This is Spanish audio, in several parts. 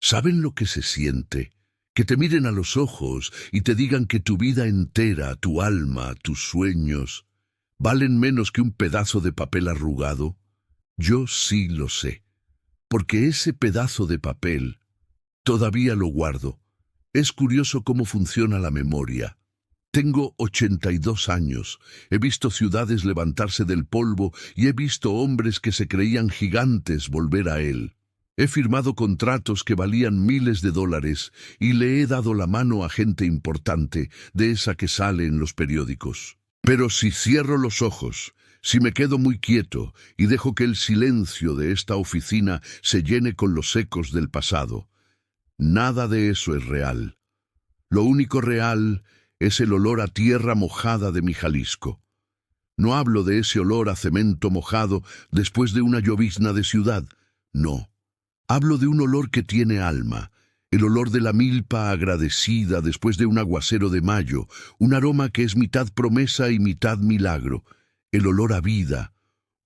¿Saben lo que se siente? Que te miren a los ojos y te digan que tu vida entera, tu alma, tus sueños, valen menos que un pedazo de papel arrugado. Yo sí lo sé, porque ese pedazo de papel todavía lo guardo. Es curioso cómo funciona la memoria. Tengo 82 años, he visto ciudades levantarse del polvo y he visto hombres que se creían gigantes volver a él. He firmado contratos que valían miles de dólares y le he dado la mano a gente importante, de esa que sale en los periódicos. Pero si cierro los ojos, si me quedo muy quieto y dejo que el silencio de esta oficina se llene con los ecos del pasado, nada de eso es real. Lo único real es el olor a tierra mojada de mi Jalisco. No hablo de ese olor a cemento mojado después de una llovizna de ciudad, no. Hablo de un olor que tiene alma, el olor de la milpa agradecida después de un aguacero de mayo, un aroma que es mitad promesa y mitad milagro, el olor a vida.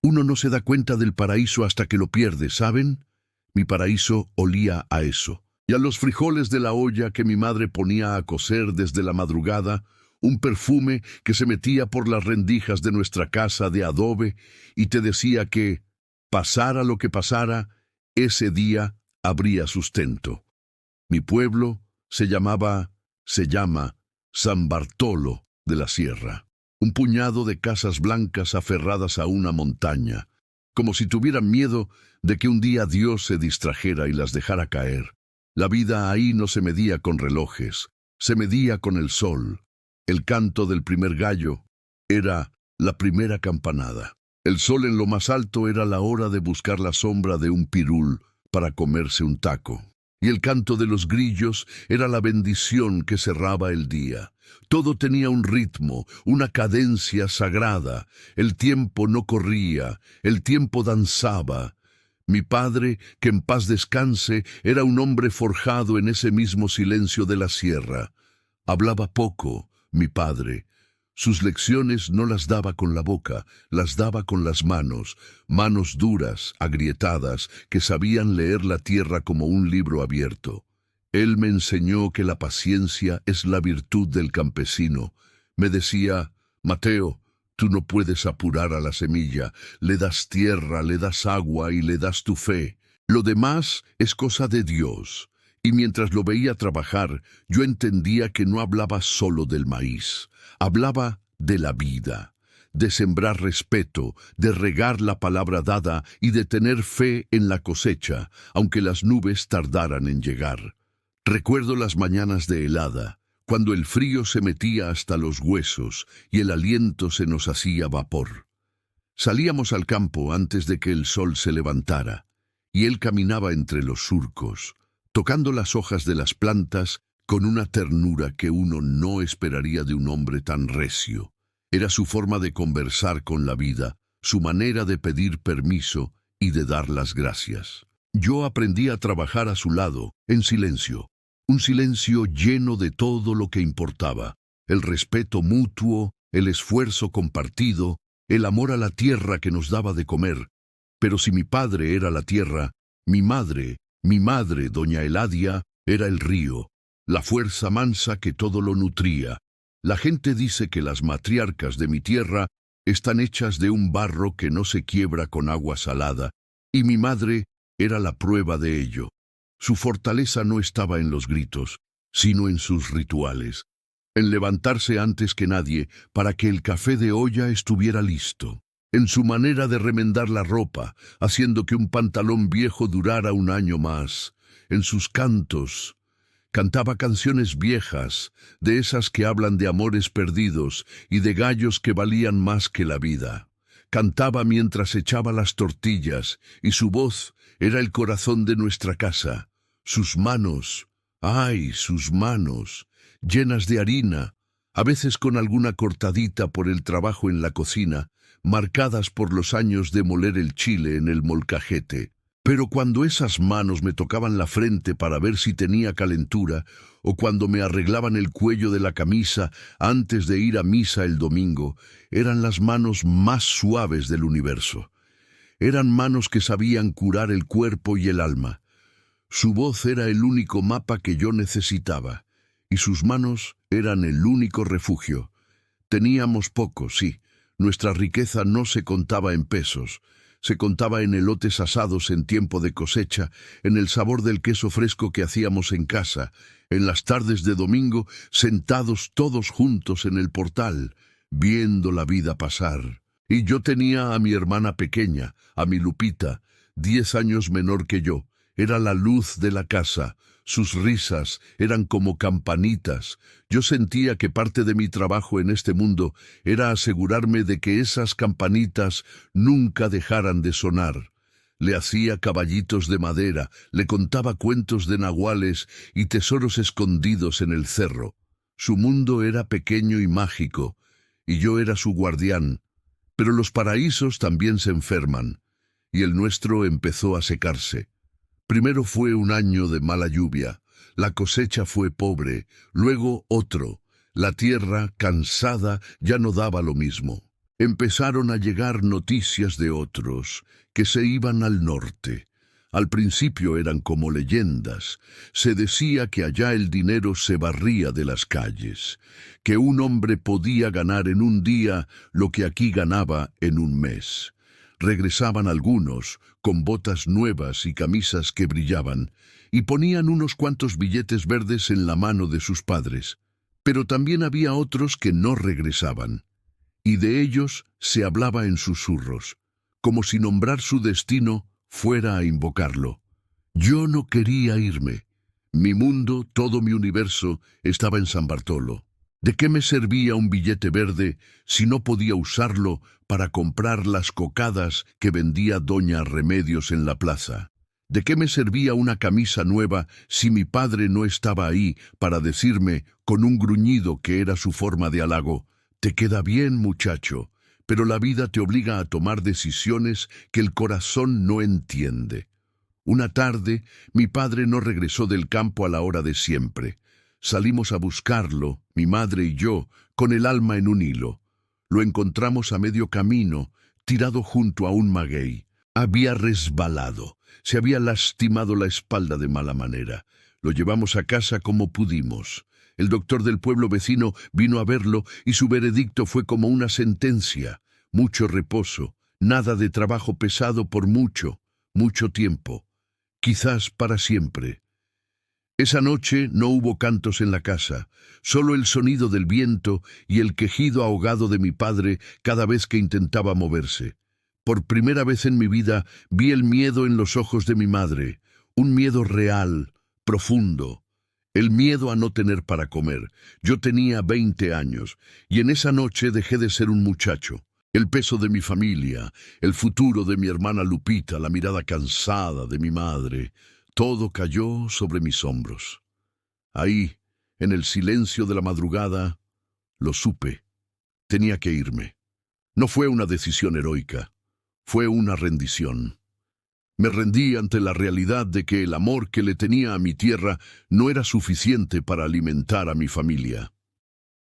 Uno no se da cuenta del paraíso hasta que lo pierde, ¿saben? Mi paraíso olía a eso. Y a los frijoles de la olla que mi madre ponía a cocer desde la madrugada, un perfume que se metía por las rendijas de nuestra casa de adobe y te decía que, pasara lo que pasara, ese día habría sustento. Mi pueblo se llama San Bartolo de la Sierra. Un puñado de casas blancas aferradas a una montaña, como si tuvieran miedo de que un día Dios se distrajera y las dejara caer. La vida ahí no se medía con relojes, se medía con el sol. El canto del primer gallo era la primera campanada. El sol en lo más alto era la hora de buscar la sombra de un pirul para comerse un taco. Y el canto de los grillos era la bendición que cerraba el día. Todo tenía un ritmo, una cadencia sagrada. El tiempo no corría, el tiempo danzaba. Mi padre, que en paz descanse, era un hombre forjado en ese mismo silencio de la sierra. Hablaba poco, mi padre. Sus lecciones no las daba con la boca, las daba con las manos, manos duras, agrietadas, que sabían leer la tierra como un libro abierto. Él me enseñó que la paciencia es la virtud del campesino. Me decía, Mateo, tú no puedes apurar a la semilla, le das tierra, le das agua y le das tu fe. Lo demás es cosa de Dios. Y mientras lo veía trabajar, yo entendía que no hablaba solo del maíz. Hablaba de la vida, de sembrar respeto, de regar la palabra dada y de tener fe en la cosecha, aunque las nubes tardaran en llegar. Recuerdo las mañanas de helada, cuando el frío se metía hasta los huesos y el aliento se nos hacía vapor. Salíamos al campo antes de que el sol se levantara, y él caminaba entre los surcos, tocando las hojas de las plantas con una ternura que uno no esperaría de un hombre tan recio. Era su forma de conversar con la vida, su manera de pedir permiso y de dar las gracias. Yo aprendí a trabajar a su lado, en silencio, un silencio lleno de todo lo que importaba, el respeto mutuo, el esfuerzo compartido, el amor a la tierra que nos daba de comer. Pero si mi padre era la tierra, mi madre, doña Eladia, era el río, la fuerza mansa que todo lo nutría. La gente dice que las matriarcas de mi tierra están hechas de un barro que no se quiebra con agua salada, y mi madre era la prueba de ello. Su fortaleza no estaba en los gritos, sino en sus rituales, en levantarse antes que nadie para que el café de olla estuviera listo, en su manera de remendar la ropa, haciendo que un pantalón viejo durara un año más, en sus cantos. Cantaba canciones viejas, de esas que hablan de amores perdidos y de gallos que valían más que la vida. Cantaba mientras echaba las tortillas, y su voz era el corazón de nuestra casa. Sus manos, ¡ay, sus manos!, llenas de harina, a veces con alguna cortadita por el trabajo en la cocina, marcadas por los años de moler el chile en el molcajete. Pero cuando esas manos me tocaban la frente para ver si tenía calentura, o cuando me arreglaban el cuello de la camisa antes de ir a misa el domingo, eran las manos más suaves del universo. Eran manos que sabían curar el cuerpo y el alma. Su voz era el único mapa que yo necesitaba, y sus manos eran el único refugio. Teníamos poco, sí. Nuestra riqueza no se contaba en pesos. Se contaba en elotes asados en tiempo de cosecha, en el sabor del queso fresco que hacíamos en casa, en las tardes de domingo, sentados todos juntos en el portal, viendo la vida pasar. Y yo tenía a mi hermana pequeña, a mi Lupita, 10 años menor que yo. Era la luz de la casa. Sus risas eran como campanitas. Yo sentía que parte de mi trabajo en este mundo era asegurarme de que esas campanitas nunca dejaran de sonar. Le hacía caballitos de madera, le contaba cuentos de nahuales y tesoros escondidos en el cerro. Su mundo era pequeño y mágico, y yo era su guardián. Pero los paraísos también se enferman, y el nuestro empezó a secarse. Primero fue un año de mala lluvia, la cosecha fue pobre, luego otro. La tierra, cansada, ya no daba lo mismo. Empezaron a llegar noticias de otros, que se iban al norte. Al principio eran como leyendas. Se decía que allá el dinero se barría de las calles, que un hombre podía ganar en un día lo que aquí ganaba en un mes. Regresaban algunos, con botas nuevas y camisas que brillaban, y ponían unos cuantos billetes verdes en la mano de sus padres. Pero también había otros que no regresaban, y de ellos se hablaba en susurros, como si nombrar su destino fuera a invocarlo. Yo no quería irme. Mi mundo, todo mi universo, estaba en San Bartolo. ¿De qué me servía un billete verde si no podía usarlo para comprar las cocadas que vendía doña Remedios en la plaza? ¿De qué me servía una camisa nueva si mi padre no estaba ahí para decirme, con un gruñido que era su forma de halago: «Te queda bien, muchacho, pero la vida te obliga a tomar decisiones que el corazón no entiende»? Una tarde, mi padre no regresó del campo a la hora de siempre. Salimos a buscarlo, mi madre y yo, con el alma en un hilo. Lo encontramos a medio camino, tirado junto a un maguey. Había resbalado, se había lastimado la espalda de mala manera. Lo llevamos a casa como pudimos. El doctor del pueblo vecino vino a verlo y su veredicto fue como una sentencia: mucho reposo, nada de trabajo pesado por mucho, mucho tiempo, quizás para siempre. Esa noche no hubo cantos en la casa, solo el sonido del viento y el quejido ahogado de mi padre cada vez que intentaba moverse. Por primera vez en mi vida vi el miedo en los ojos de mi madre, un miedo real, profundo. El miedo a no tener para comer. Yo tenía 20 años, y en esa noche dejé de ser un muchacho. El peso de mi familia, el futuro de mi hermana Lupita, la mirada cansada de mi madre, todo cayó sobre mis hombros. Ahí, en el silencio de la madrugada, lo supe. Tenía que irme. No fue una decisión heroica, fue una rendición. Me rendí ante la realidad de que el amor que le tenía a mi tierra no era suficiente para alimentar a mi familia.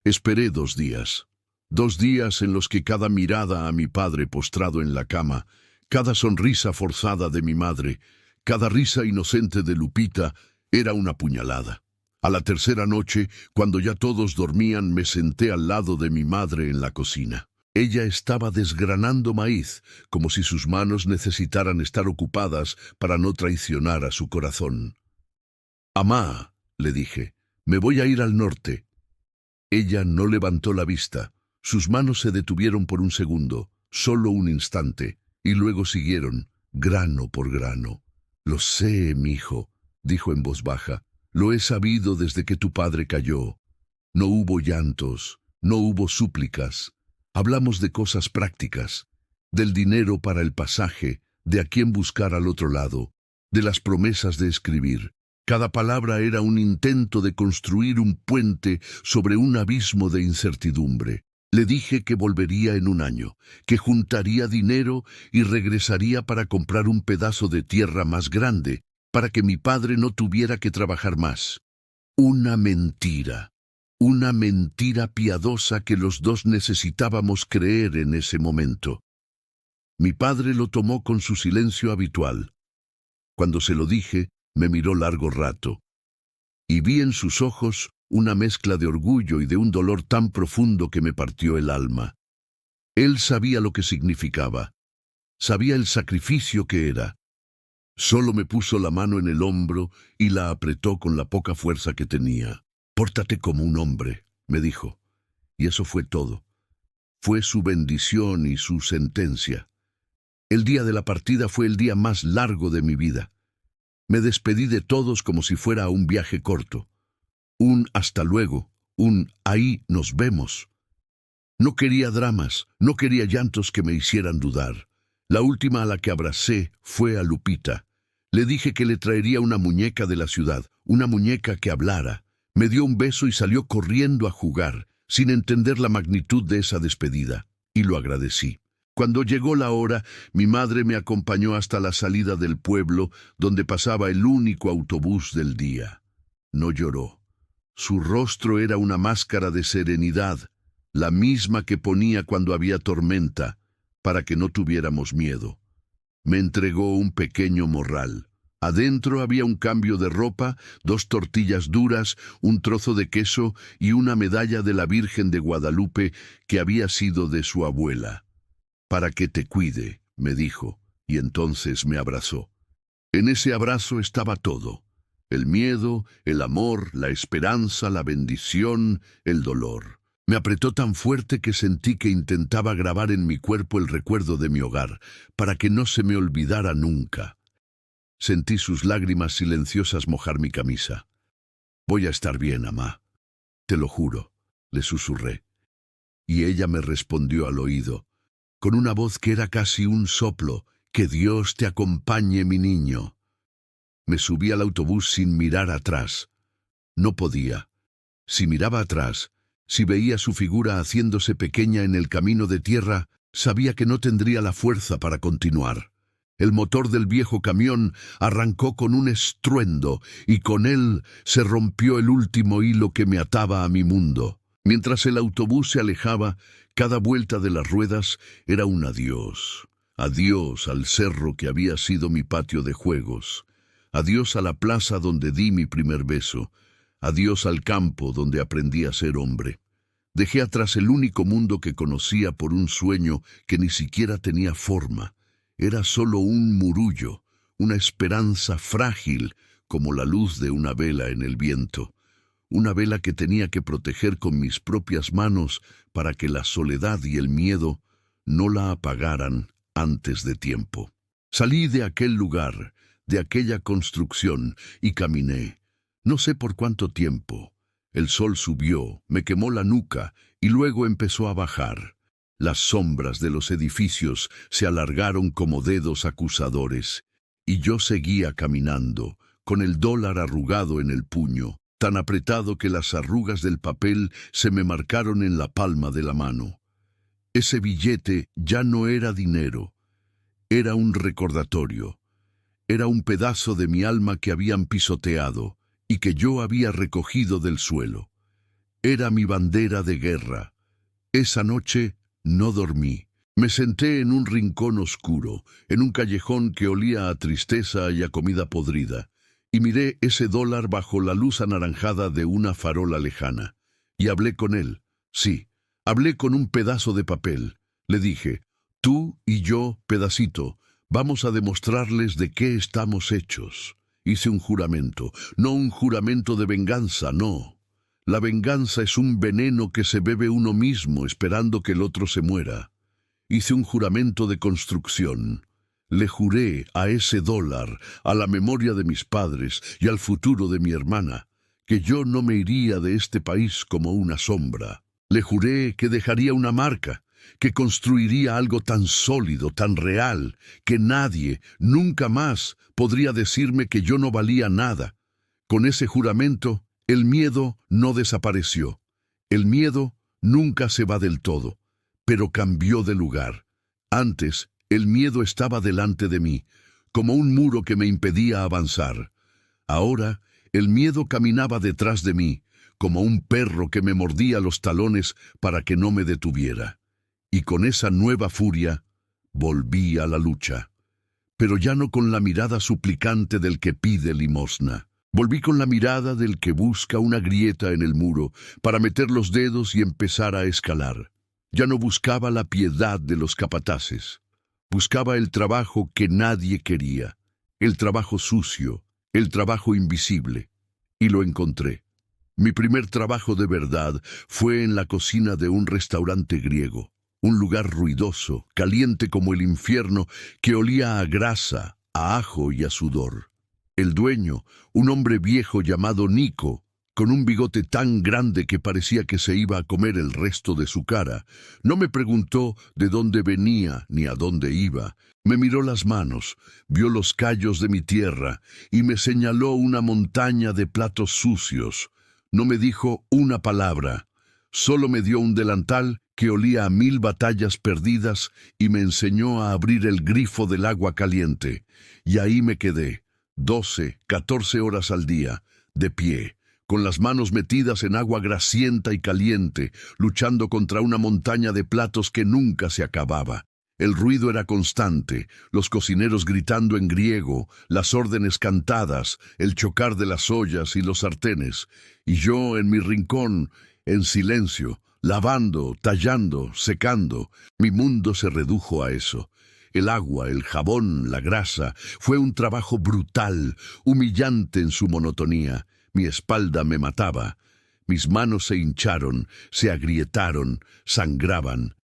Esperé 2 días. 2 días en los que cada mirada a mi padre postrado en la cama, cada sonrisa forzada de mi madre, cada risa inocente de Lupita era una puñalada. A la tercera noche, cuando ya todos dormían, me senté al lado de mi madre en la cocina. Ella estaba desgranando maíz, como si sus manos necesitaran estar ocupadas para no traicionar a su corazón. «Amá», le dije, «me voy a ir al norte». Ella no levantó la vista. Sus manos se detuvieron por un segundo, solo un instante, y luego siguieron, grano por grano. «Lo sé, mijo», dijo en voz baja, «lo he sabido desde que tu padre cayó. No hubo llantos, no hubo súplicas. Hablamos de cosas prácticas, del dinero para el pasaje, de a quién buscar al otro lado, de las promesas de escribir. Cada palabra era un intento de construir un puente sobre un abismo de incertidumbre. Le dije que volvería en un año, que juntaría dinero y regresaría para comprar un pedazo de tierra más grande, para que mi padre no tuviera que trabajar más. Una mentira piadosa que los dos necesitábamos creer en ese momento. Mi padre lo tomó con su silencio habitual. Cuando se lo dije, Me miró largo rato, y vi en sus ojos una mezcla de orgullo y de un dolor tan profundo que me partió el alma. Él sabía lo que significaba, sabía el sacrificio que era. Solo me puso la mano en el hombro y la apretó con la poca fuerza que tenía. «Pórtate como un hombre», me dijo, y eso fue todo. Fue su bendición y su sentencia. El día de la partida fue el día más largo de mi vida. Me despedí de todos como si fuera un viaje corto. Un hasta luego, un ahí nos vemos. No quería dramas, no quería llantos que me hicieran dudar. La última a la que abracé fue a Lupita. Le dije que le traería una muñeca de la ciudad, una muñeca que hablara. Me dio un beso y salió corriendo a jugar, sin entender la magnitud de esa despedida, y lo agradecí. Cuando llegó la hora, mi madre me acompañó hasta la salida del pueblo, donde pasaba el único autobús del día. No lloró. Su rostro era una máscara de serenidad, la misma que ponía cuando había tormenta, para que no tuviéramos miedo. Me entregó un pequeño morral. Adentro había un cambio de ropa, 2 tortillas duras, un trozo de queso y una medalla de la Virgen de Guadalupe que había sido de su abuela. «Para que te cuide», me dijo, y entonces me abrazó. En ese abrazo estaba todo: el miedo, el amor, la esperanza, la bendición, el dolor. Me apretó tan fuerte que sentí que intentaba grabar en mi cuerpo el recuerdo de mi hogar, para que no se me olvidara nunca. Sentí sus lágrimas silenciosas mojar mi camisa. «Voy a estar bien, mamá. Te lo juro», le susurré. Y ella me respondió al oído, con una voz que era casi un soplo: «Que Dios te acompañe, mi niño». Me subí al autobús sin mirar atrás. No podía. Si miraba atrás, si veía su figura haciéndose pequeña en el camino de tierra, sabía que no tendría la fuerza para continuar. El motor del viejo camión arrancó con un estruendo y con él se rompió el último hilo que me ataba a mi mundo. Mientras el autobús se alejaba, cada vuelta de las ruedas era un adiós. Adiós al cerro que había sido mi patio de juegos. Adiós a la plaza donde di mi primer beso. Adiós al campo donde aprendí a ser hombre. Dejé atrás el único mundo que conocía por un sueño que ni siquiera tenía forma. Era solo un murullo, una esperanza frágil como la luz de una vela en el viento. Una vela que tenía que proteger con mis propias manos para que la soledad y el miedo no la apagaran antes de tiempo. Salí de aquel lugar, de aquella construcción, y caminé. No sé por cuánto tiempo. El sol subió, me quemó la nuca y luego empezó a bajar. Las sombras de los edificios se alargaron como dedos acusadores, y yo seguía caminando, con el dólar arrugado en el puño, tan apretado que las arrugas del papel se me marcaron en la palma de la mano. Ese billete ya no era dinero, era un recordatorio. Era un pedazo de mi alma que habían pisoteado y que yo había recogido del suelo. Era mi bandera de guerra. Esa noche no dormí. Me senté en un rincón oscuro, en un callejón que olía a tristeza y a comida podrida, y miré ese dólar bajo la luz anaranjada de una farola lejana. Y hablé con él. Sí, hablé con un pedazo de papel. Le dije: «Tú y yo, pedacito, vamos a demostrarles de qué estamos hechos». Hice un juramento, no un juramento de venganza, no. La venganza es un veneno que se bebe uno mismo esperando que el otro se muera. Hice un juramento de construcción. Le juré a ese dólar, a la memoria de mis padres y al futuro de mi hermana, que yo no me iría de este país como una sombra. Le juré que dejaría una marca, que construiría algo tan sólido, tan real, que nadie, nunca más, podría decirme que yo no valía nada. Con ese juramento, el miedo no desapareció. El miedo nunca se va del todo, pero cambió de lugar. Antes, el miedo estaba delante de mí, como un muro que me impedía avanzar. Ahora, el miedo caminaba detrás de mí, como un perro que me mordía los talones para que no me detuviera. Y con esa nueva furia, volví a la lucha. pero ya no con la mirada suplicante del que pide limosna. Volví con la mirada del que busca una grieta en el muro para meter los dedos y empezar a escalar. Ya no buscaba la piedad de los capataces. Buscaba el trabajo que nadie quería, el trabajo sucio, el trabajo invisible. Y lo encontré. Mi primer trabajo de verdad fue en la cocina de un restaurante griego, un lugar ruidoso, caliente como el infierno, que olía a grasa, a ajo y a sudor. El dueño, un hombre viejo llamado Nico, con un bigote tan grande que parecía que se iba a comer el resto de su cara, no me preguntó de dónde venía ni a dónde iba. Me miró las manos, vio los callos de mi tierra y me señaló una montaña de platos sucios. No me dijo una palabra, solo me dio un delantal que olía a 1000 batallas perdidas y me enseñó a abrir el grifo del agua caliente. Y ahí me quedé, 12, 14 horas al día, de pie, con las manos metidas en agua grasienta y caliente, luchando contra una montaña de platos que nunca se acababa. El ruido era constante, los cocineros gritando en griego, las órdenes cantadas, el chocar de las ollas y los sartenes, y yo en mi rincón, en silencio, lavando, tallando, secando. Mi mundo se redujo a eso. El agua, el jabón, la grasa, fue un trabajo brutal, humillante en su monotonía. Mi espalda me mataba. Mis manos se hincharon, se agrietaron, sangraban.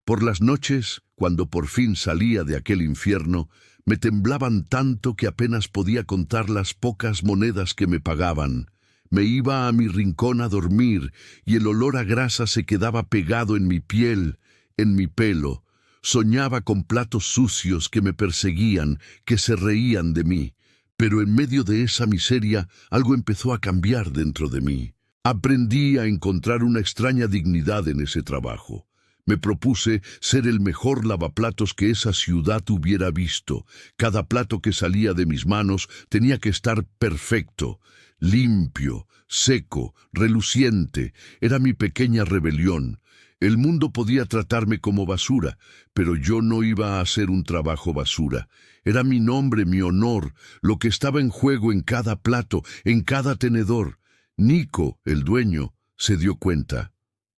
Por las noches, cuando por fin salía de aquel infierno, me temblaban tanto que apenas podía contar las pocas monedas que me pagaban. Me iba a mi rincón a dormir y el olor a grasa se quedaba pegado en mi piel, en mi pelo. Soñaba con platos sucios que me perseguían, que se reían de mí. Pero en medio de esa miseria, algo empezó a cambiar dentro de mí. Aprendí a encontrar una extraña dignidad en ese trabajo. Me propuse ser el mejor lavaplatos que esa ciudad hubiera visto. Cada plato que salía de mis manos tenía que estar perfecto, limpio, seco, reluciente. Era mi pequeña rebelión. El mundo podía tratarme como basura, pero yo no iba a hacer un trabajo basura. Era mi nombre, mi honor, lo que estaba en juego en cada plato, en cada tenedor. Nico, el dueño, se dio cuenta.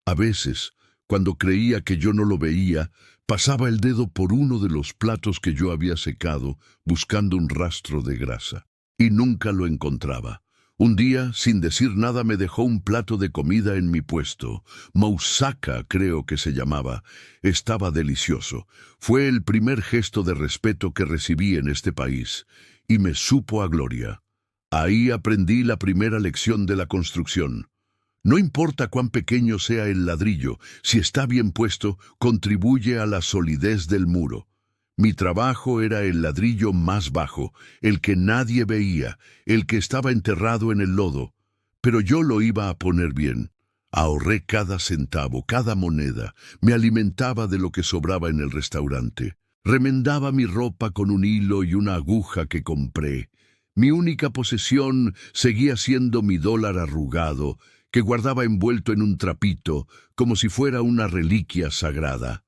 A veces, cuando creía que yo no lo veía, pasaba el dedo por uno de los platos que yo había secado, buscando un rastro de grasa. Y nunca lo encontraba. Un día, sin decir nada, me dejó un plato de comida en mi puesto. Moussaka, creo que se llamaba. Estaba delicioso. Fue el primer gesto de respeto que recibí en este país. Y me supo a gloria. Ahí aprendí la primera lección de la construcción. No importa cuán pequeño sea el ladrillo, si está bien puesto, contribuye a la solidez del muro. Mi trabajo era el ladrillo más bajo, el que nadie veía, el que estaba enterrado en el lodo. Pero yo lo iba a poner bien. Ahorré cada centavo, cada moneda, me alimentaba de lo que sobraba en el restaurante. Remendaba mi ropa con un hilo y una aguja que compré. Mi única posesión seguía siendo mi dólar arrugado, que guardaba envuelto en un trapito, como si fuera una reliquia sagrada.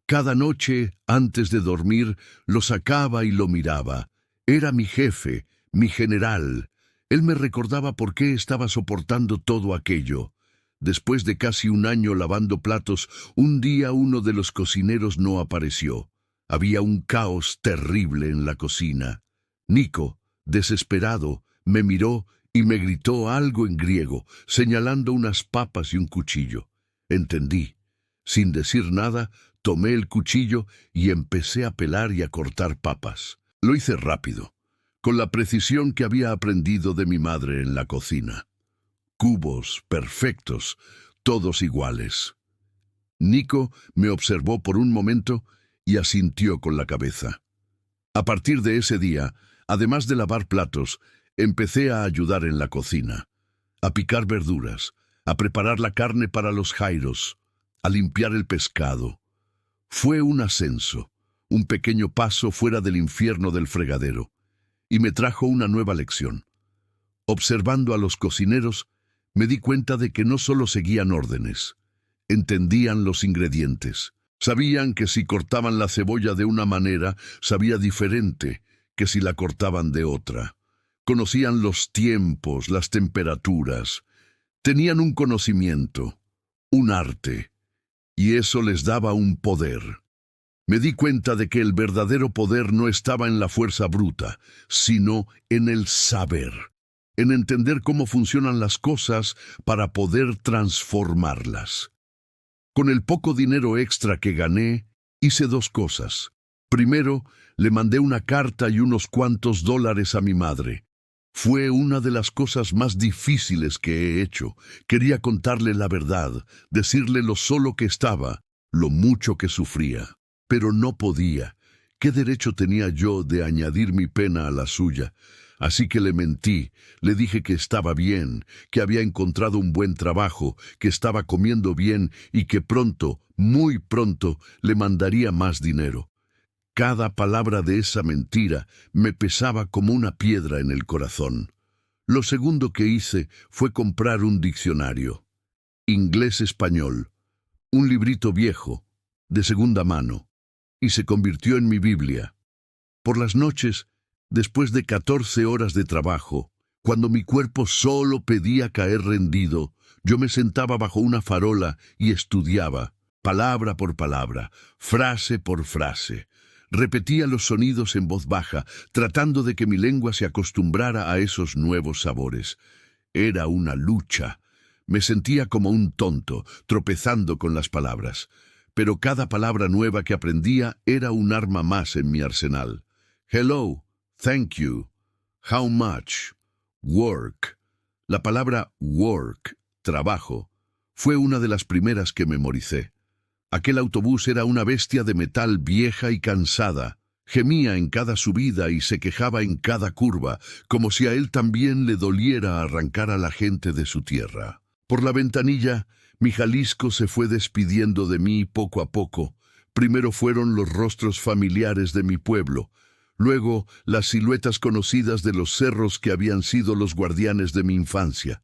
Cada noche, antes de dormir, lo sacaba y lo miraba. Era mi jefe, mi general. Él me recordaba por qué estaba soportando todo aquello. Después de casi un año lavando platos, un día uno de los cocineros no apareció. Había un caos terrible en la cocina. Nico, desesperado, me miró y me gritó algo en griego, señalando unas papas y un cuchillo. Entendí. Sin decir nada, tomé el cuchillo y empecé a pelar y a cortar papas. Lo hice rápido, con la precisión que había aprendido de mi madre en la cocina. Cubos, perfectos, todos iguales. Nico me observó por un momento y asintió con la cabeza. A partir de ese día, además de lavar platos, empecé a ayudar en la cocina, a picar verduras, a preparar la carne para los jairos, a limpiar el pescado. Fue un ascenso, un pequeño paso fuera del infierno del fregadero, y me trajo una nueva lección. Observando a los cocineros, me di cuenta de que no solo seguían órdenes, entendían los ingredientes. Sabían que si cortaban la cebolla de una manera, sabía diferente, que si la cortaban de otra. Conocían los tiempos, las temperaturas. Tenían un conocimiento, un arte, y eso les daba un poder. Me di cuenta de que el verdadero poder no estaba en la fuerza bruta, sino en el saber, en entender cómo funcionan las cosas para poder transformarlas. Con el poco dinero extra que gané, hice dos cosas. Primero, le mandé una carta y unos cuantos dólares a mi madre. Fue una de las cosas más difíciles que he hecho. Quería contarle la verdad, decirle lo solo que estaba, lo mucho que sufría. Pero no podía. ¿Qué derecho tenía yo de añadir mi pena a la suya? Así que le mentí, le dije que estaba bien, que había encontrado un buen trabajo, que estaba comiendo bien y que pronto, muy pronto, le mandaría más dinero. Cada palabra de esa mentira me pesaba como una piedra en el corazón. Lo segundo que hice fue comprar un diccionario. Inglés-español. Un librito viejo, de segunda mano, y se convirtió en mi Biblia. Por las noches, después de 14 horas de trabajo, cuando mi cuerpo solo pedía caer rendido, yo me sentaba bajo una farola y estudiaba, palabra por palabra, frase por frase. Repetía los sonidos en voz baja, tratando de que mi lengua se acostumbrara a esos nuevos sabores. Era una lucha. Me sentía como un tonto, tropezando con las palabras. Pero cada palabra nueva que aprendía era un arma más en mi arsenal. Hello, thank you, how much, work. La palabra work, trabajo, fue una de las primeras que memoricé. Aquel autobús era una bestia de metal vieja y cansada. Gemía en cada subida y se quejaba en cada curva, como si a él también le doliera arrancar a la gente de su tierra. Por la ventanilla, mi Jalisco se fue despidiendo de mí poco a poco. Primero fueron los rostros familiares de mi pueblo, luego las siluetas conocidas de los cerros que habían sido los guardianes de mi infancia.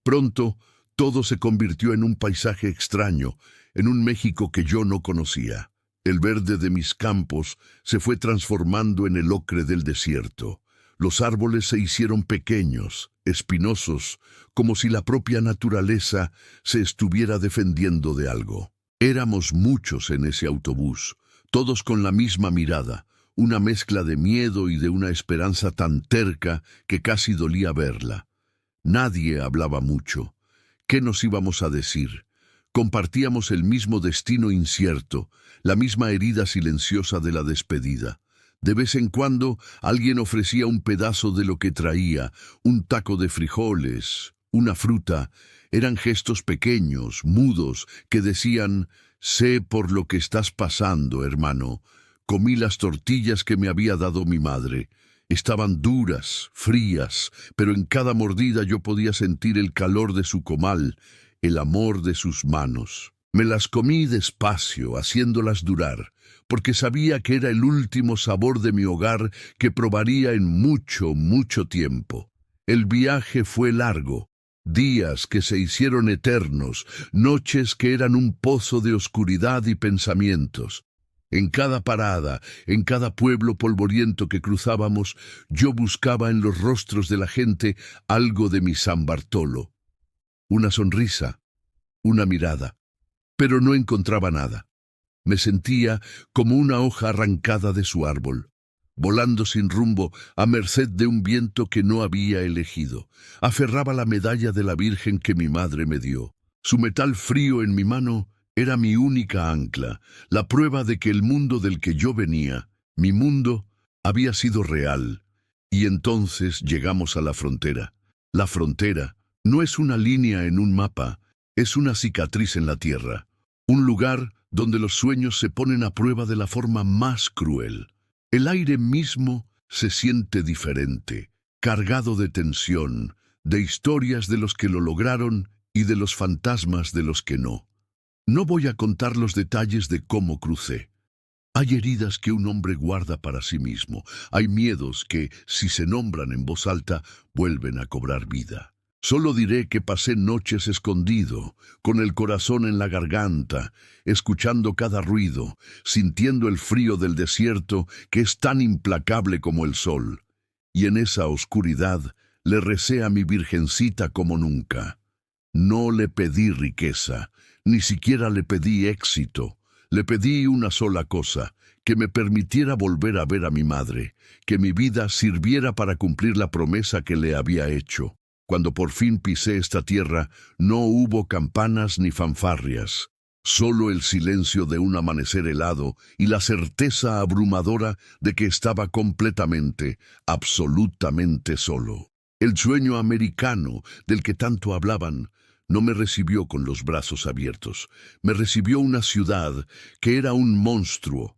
Pronto, todo se convirtió en un paisaje extraño, en un México que yo no conocía. El verde de mis campos se fue transformando en el ocre del desierto. Los árboles se hicieron pequeños, espinosos, como si la propia naturaleza se estuviera defendiendo de algo. Éramos muchos en ese autobús, todos con la misma mirada, una mezcla de miedo y de una esperanza tan terca que casi dolía verla. Nadie hablaba mucho. ¿Qué nos íbamos a decir? Compartíamos el mismo destino incierto, la misma herida silenciosa de la despedida. De vez en cuando alguien ofrecía un pedazo de lo que traía, un taco de frijoles, una fruta. Eran gestos pequeños, mudos, que decían: «Sé por lo que estás pasando, hermano. Comí las tortillas que me había dado mi madre. Estaban duras, frías, pero en cada mordida yo podía sentir el calor de su comal, el amor de sus manos. Me las comí despacio, haciéndolas durar, porque sabía que era el último sabor de mi hogar que probaría en mucho, mucho tiempo. El viaje fue largo, días que se hicieron eternos, noches que eran un pozo de oscuridad y pensamientos. En cada parada, en cada pueblo polvoriento que cruzábamos, yo buscaba en los rostros de la gente algo de mi San Bartolo. Una sonrisa, una mirada, pero no encontraba nada. Me sentía como una hoja arrancada de su árbol, volando sin rumbo a merced de un viento que no había elegido. Aferraba la medalla de la Virgen que mi madre me dio. Su metal frío en mi mano era mi única ancla, la prueba de que el mundo del que yo venía, mi mundo, había sido real. Y entonces llegamos a la frontera. La frontera no es una línea en un mapa, es una cicatriz en la tierra, un lugar donde los sueños se ponen a prueba de la forma más cruel. El aire mismo se siente diferente, cargado de tensión, de historias de los que lo lograron y de los fantasmas de los que no. No voy a contar los detalles de cómo crucé. Hay heridas que un hombre guarda para sí mismo, hay miedos que, si se nombran en voz alta, vuelven a cobrar vida. Solo diré que pasé noches escondido, con el corazón en la garganta, escuchando cada ruido, sintiendo el frío del desierto que es tan implacable como el sol. Y en esa oscuridad le recé a mi virgencita como nunca. No le pedí riqueza, ni siquiera le pedí éxito. Le pedí una sola cosa, que me permitiera volver a ver a mi madre, que mi vida sirviera para cumplir la promesa que le había hecho. Cuando por fin pisé esta tierra, no hubo campanas ni fanfarrias, solo el silencio de un amanecer helado y la certeza abrumadora de que estaba completamente, absolutamente solo. El sueño americano del que tanto hablaban no me recibió con los brazos abiertos. Me recibió una ciudad que era un monstruo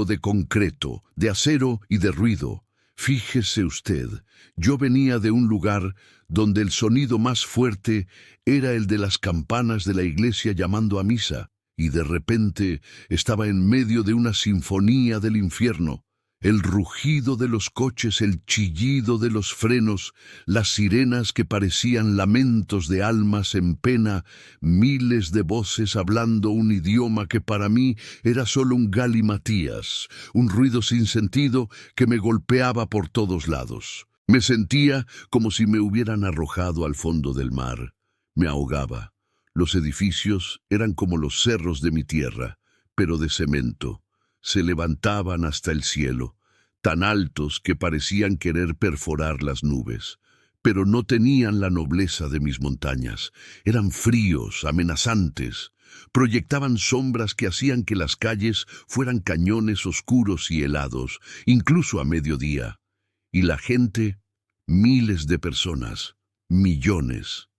de concreto, de acero y de ruido. Fíjese usted, yo venía de un lugar donde el sonido más fuerte era el de las campanas de la iglesia llamando a misa, y de repente estaba en medio de una sinfonía del infierno. El rugido de los coches, el chillido de los frenos, las sirenas que parecían lamentos de almas en pena, miles de voces hablando un idioma que para mí era solo un galimatías, un ruido sin sentido que me golpeaba por todos lados. Me sentía como si me hubieran arrojado al fondo del mar. Me ahogaba. Los edificios eran como los cerros de mi tierra, pero de cemento. Se levantaban hasta el cielo, tan altos que parecían querer perforar las nubes, pero no tenían la nobleza de mis montañas. Eran fríos, amenazantes, proyectaban sombras que hacían que las calles fueran cañones oscuros y helados, incluso a mediodía. Y la gente, miles de personas, millones,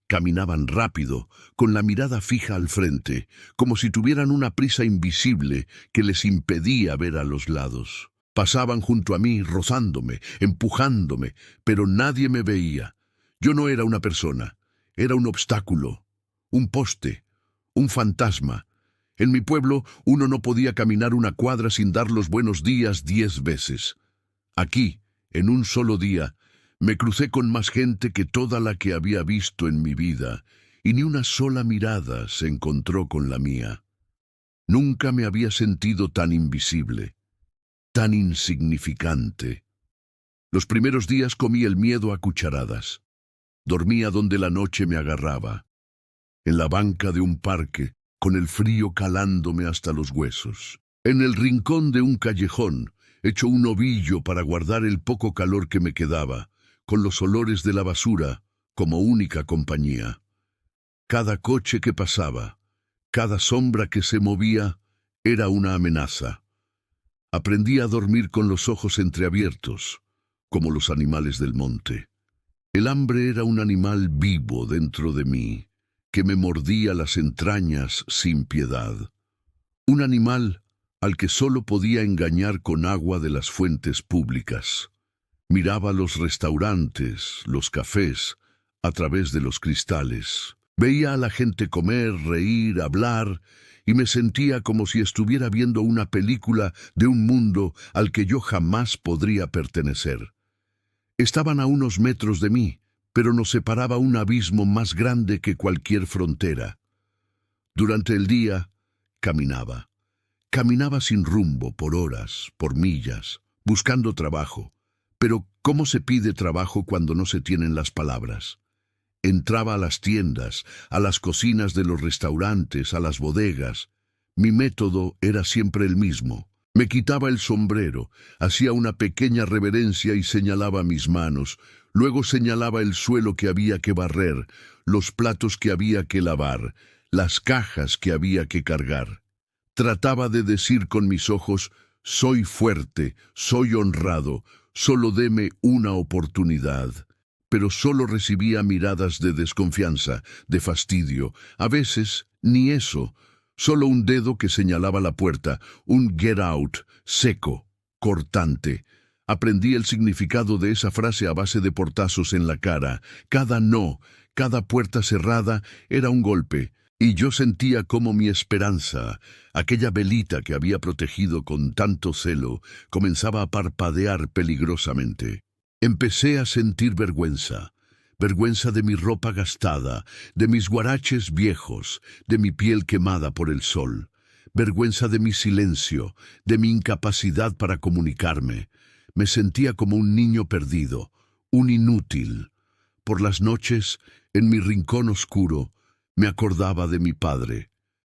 caminaban rápido, con la mirada fija al frente, como si tuvieran una prisa invisible que les impedía ver a los lados. Pasaban junto a mí, rozándome, empujándome, pero nadie me veía. Yo no era una persona, era un obstáculo, un poste, un fantasma. En mi pueblo uno no podía caminar una cuadra sin dar los buenos días 10 veces. Aquí, en un solo día, me crucé con más gente que toda la que había visto en mi vida, y ni una sola mirada se encontró con la mía. Nunca me había sentido tan invisible, tan insignificante. Los primeros días comí el miedo a cucharadas. Dormía donde la noche me agarraba, en la banca de un parque, con el frío calándome hasta los huesos. En el rincón de un callejón, hecho un ovillo para guardar el poco calor que me quedaba, con los olores de la basura como única compañía. Cada coche que pasaba, cada sombra que se movía, era una amenaza. Aprendí a dormir con los ojos entreabiertos, como los animales del monte. El hambre era un animal vivo dentro de mí, que me mordía las entrañas sin piedad. Un animal al que solo podía engañar con agua de las fuentes públicas. Miraba los restaurantes, los cafés, a través de los cristales. Veía a la gente comer, reír, hablar, y me sentía como si estuviera viendo una película de un mundo al que yo jamás podría pertenecer. Estaban a unos metros de mí, pero nos separaba un abismo más grande que cualquier frontera. Durante el día, caminaba. Caminaba sin rumbo, por horas, por millas, buscando trabajo. Pero, ¿cómo se pide trabajo cuando no se tienen las palabras? Entraba a las tiendas, a las cocinas de los restaurantes, a las bodegas. Mi método era siempre el mismo. Me quitaba el sombrero, hacía una pequeña reverencia y señalaba mis manos. Luego señalaba el suelo que había que barrer, los platos que había que lavar, las cajas que había que cargar. Trataba de decir con mis ojos: soy fuerte, soy honrado, solo deme una oportunidad. Pero solo recibía miradas de desconfianza, de fastidio. A veces, ni eso. Solo un dedo que señalaba la puerta, un get out, seco, cortante. Aprendí el significado de esa frase a base de portazos en la cara. Cada no, cada puerta cerrada era un golpe. Y yo sentía como mi esperanza, aquella velita que había protegido con tanto celo, comenzaba a parpadear peligrosamente. Empecé a sentir vergüenza vergüenza de mi ropa gastada, de mis guaraches viejos, de mi piel quemada por el sol, vergüenza de mi silencio, de mi incapacidad para comunicarme. Me sentía como un niño perdido, un inútil. Por las noches, en mi rincón oscuro, me acordaba de mi padre.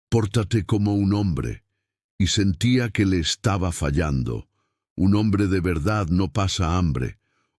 Pórtate como un hombre. Y sentía que le estaba fallando. Un hombre de verdad no pasa hambre.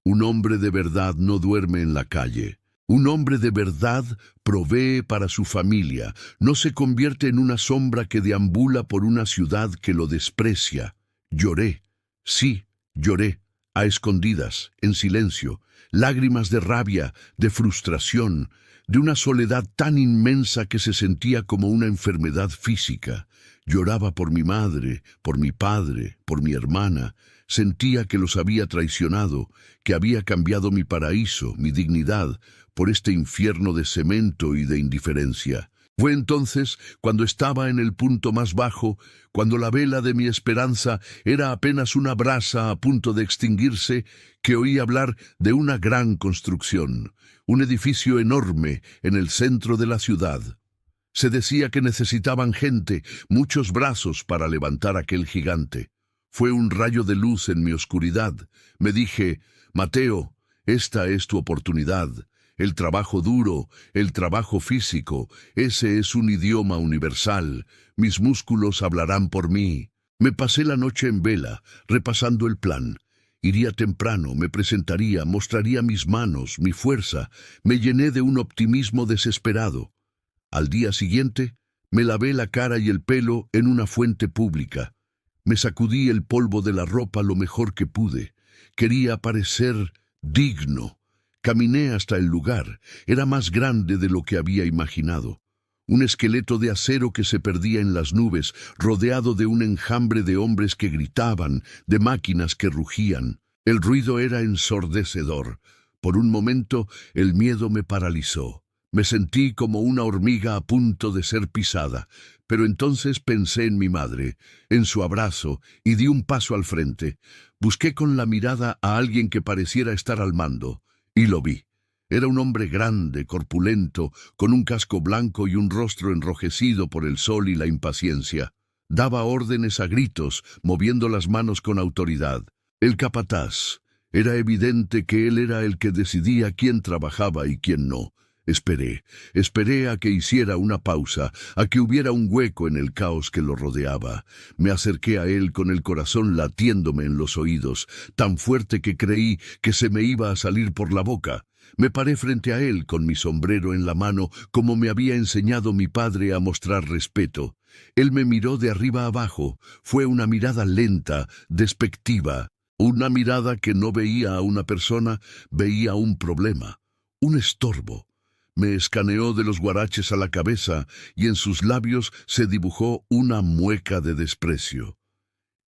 Un hombre de verdad no duerme en la calle. Un hombre de verdad provee para su familia, no se convierte en una sombra que deambula por una ciudad que lo desprecia. Lloré, sí, lloré, a escondidas, en silencio, lágrimas de rabia, de frustración, de una soledad tan inmensa que se sentía como una enfermedad física. Lloraba por mi madre, por mi padre, por mi hermana. Sentía que los había traicionado, que había cambiado mi paraíso, mi dignidad, por este infierno de cemento y de indiferencia. Fue entonces, cuando estaba en el punto más bajo, cuando la vela de mi esperanza era apenas una brasa a punto de extinguirse, que oí hablar de una gran construcción, un edificio enorme en el centro de la ciudad. Se decía que necesitaban gente, muchos brazos para levantar aquel gigante. Fue un rayo de luz en mi oscuridad. Me dije, Mateo, esta es tu oportunidad. El trabajo duro, el trabajo físico, ese es un idioma universal. Mis músculos hablarán por mí. Me pasé la noche en vela, repasando el plan. Iría temprano, me presentaría, mostraría mis manos, mi fuerza. Me llené de un optimismo desesperado. Al día siguiente, me lavé la cara y el pelo en una fuente pública. Me sacudí el polvo de la ropa lo mejor que pude. Quería parecer digno. Caminé hasta el lugar. Era más grande de lo que había imaginado. Un esqueleto de acero que se perdía en las nubes, rodeado de un enjambre de hombres que gritaban, de máquinas que rugían. El ruido era ensordecedor. Por un momento, el miedo me paralizó. Me sentí como una hormiga a punto de ser pisada, pero entonces pensé en mi madre, en su abrazo, y di un paso al frente. Busqué con la mirada a alguien que pareciera estar al mando, y lo vi. Era un hombre grande, corpulento, con un casco blanco y un rostro enrojecido por el sol y la impaciencia. Daba órdenes a gritos, moviendo las manos con autoridad. El capataz. Era evidente que él era el que decidía quién trabajaba y quién no. Esperé a que hiciera una pausa, a que hubiera un hueco en el caos que lo rodeaba. Me acerqué a él con el corazón latiéndome en los oídos, tan fuerte que creí que se me iba a salir por la boca. Me paré frente a él con mi sombrero en la mano, como me había enseñado mi padre a mostrar respeto. Él me miró de arriba abajo. Fue una mirada lenta, despectiva. Una mirada que no veía a una persona, veía un problema, un estorbo. Me escaneó de los guaraches a la cabeza y en sus labios se dibujó una mueca de desprecio.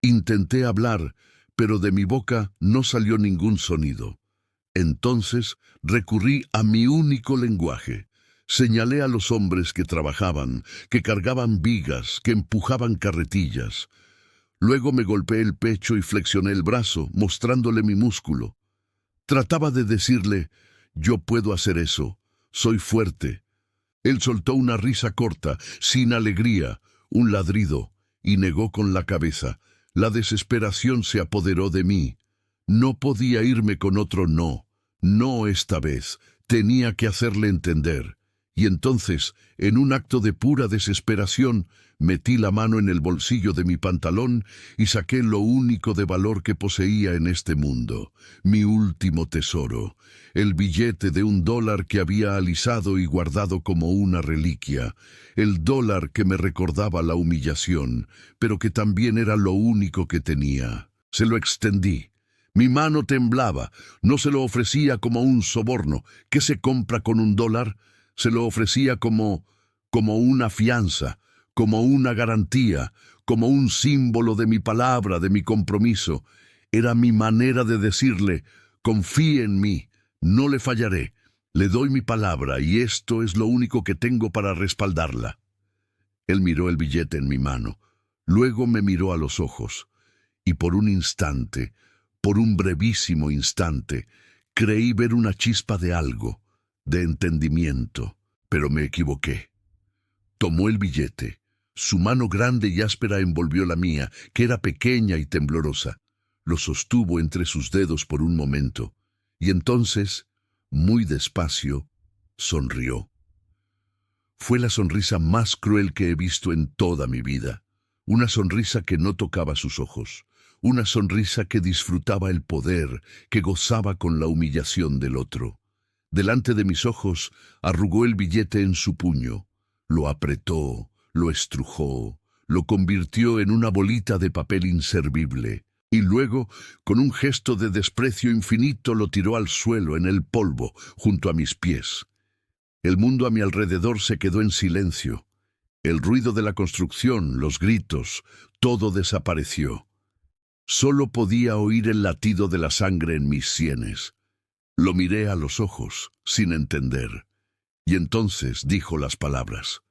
Intenté hablar, pero de mi boca no salió ningún sonido. Entonces recurrí a mi único lenguaje. Señalé a los hombres que trabajaban, que cargaban vigas, que empujaban carretillas. Luego me golpeé el pecho y flexioné el brazo, mostrándole mi músculo. Trataba de decirle, yo puedo hacer eso. Soy fuerte. Él soltó una risa corta, sin alegría, un ladrido, y negó con la cabeza. La desesperación se apoderó de mí. No podía irme con otro no. No esta vez. Tenía que hacerle entender. Y entonces, en un acto de pura desesperación, metí la mano en el bolsillo de mi pantalón y saqué lo único de valor que poseía en este mundo, mi último tesoro, el billete de $1 que había alisado y guardado como una reliquia, el dólar que me recordaba la humillación, pero que también era lo único que tenía. Se lo extendí. Mi mano temblaba. No se lo ofrecía como un soborno. ¿Qué se compra con $1? Se lo ofrecía como una fianza, como una garantía, como un símbolo de mi palabra, de mi compromiso. Era mi manera de decirle, confíe en mí, no le fallaré, le doy mi palabra y esto es lo único que tengo para respaldarla. Él miró el billete en mi mano, luego me miró a los ojos, y por un instante, por un brevísimo instante, creí ver una chispa de algo. de entendimiento, pero me equivoqué. Tomó el billete. Su mano grande y áspera envolvió la mía, que era pequeña y temblorosa. Lo sostuvo entre sus dedos por un momento, y entonces, muy despacio, sonrió. Fue la sonrisa más cruel que he visto en toda mi vida. Una sonrisa que no tocaba sus ojos. Una sonrisa que disfrutaba el poder, que gozaba con la humillación del otro. Delante de mis ojos, arrugó el billete en su puño. Lo apretó, lo estrujó, lo convirtió en una bolita de papel inservible, y luego, con un gesto de desprecio infinito, lo tiró al suelo en el polvo, junto a mis pies. El mundo a mi alrededor se quedó en silencio. El ruido de la construcción, los gritos, todo desapareció. Solo podía oír el latido de la sangre en mis sienes. Lo miré a los ojos, sin entender. Y entonces dijo las palabras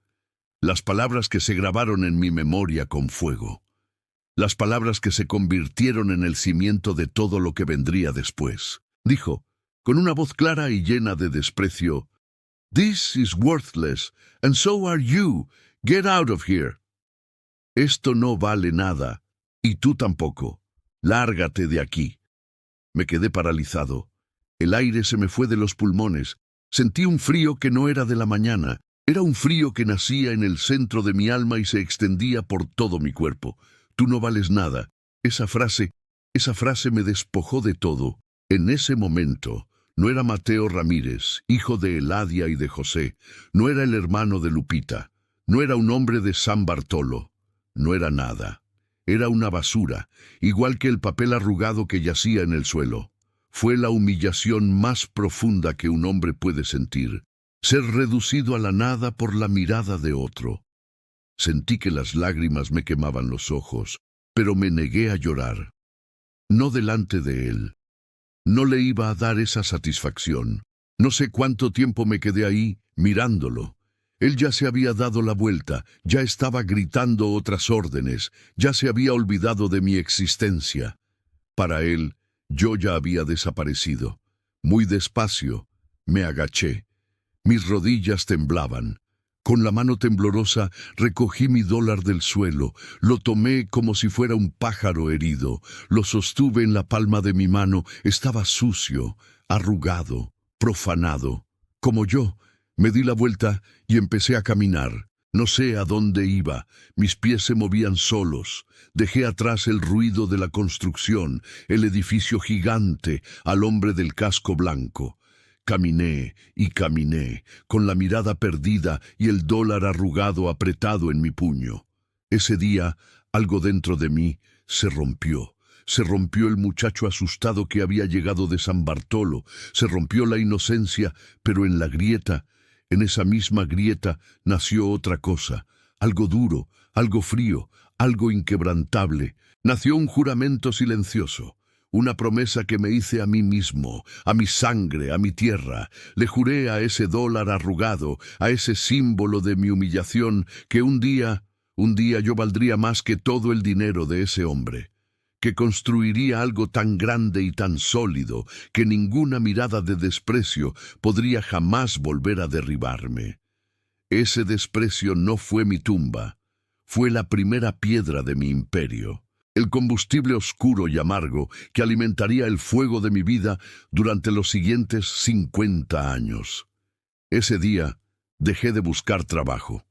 que se grabaron en mi memoria con fuego, las palabras que se convirtieron en el cimiento de todo lo que vendría después. Dijo, con una voz clara y llena de desprecio, "This is worthless, and so are you. Get out of here." Esto no vale nada, y tú tampoco. Lárgate de aquí. Me quedé paralizado. El aire se me fue de los pulmones. Sentí un frío que no era de la mañana. Era un frío que nacía en el centro de mi alma y se extendía por todo mi cuerpo. Tú no vales nada. Esa frase me despojó de todo. En ese momento, no era Mateo Ramírez, hijo de Eladia y de José. No era el hermano de Lupita. No era un hombre de San Bartolo. No era nada. Era una basura, igual que el papel arrugado que yacía en el suelo. Fue la humillación más profunda que un hombre puede sentir. Ser reducido a la nada por la mirada de otro. Sentí que las lágrimas me quemaban los ojos, pero me negué a llorar. No delante de él. No le iba a dar esa satisfacción. No sé cuánto tiempo me quedé ahí, mirándolo. Él ya se había dado la vuelta, ya estaba gritando otras órdenes, ya se había olvidado de mi existencia. Para él, yo ya había desaparecido. Muy despacio, me agaché. Mis rodillas temblaban. Con la mano temblorosa recogí mi dólar del suelo, lo tomé como si fuera un pájaro herido, lo sostuve en la palma de mi mano, estaba sucio, arrugado, profanado. Como yo, me di la vuelta y empecé a caminar. No sé a dónde iba, mis pies se movían solos. Dejé atrás el ruido de la construcción, el edificio gigante, al hombre del casco blanco. Caminé y caminé, con la mirada perdida y el dólar arrugado apretado en mi puño. Ese día, algo dentro de mí se rompió. Se rompió el muchacho asustado que había llegado de San Bartolo. Se rompió la inocencia, pero en la grieta, en esa misma grieta, nació otra cosa. Algo duro, algo frío, algo inquebrantable. Nació un juramento silencioso. Una promesa que me hice a mí mismo, a mi sangre, a mi tierra. Le juré a ese dólar arrugado, a ese símbolo de mi humillación, que un día yo valdría más que todo el dinero de ese hombre. Que construiría algo tan grande y tan sólido, que ninguna mirada de desprecio podría jamás volver a derribarme. Ese desprecio no fue mi tumba, fue la primera piedra de mi imperio. El combustible oscuro y amargo que alimentaría el fuego de mi vida durante los siguientes 50 años. Ese día dejé de buscar trabajo.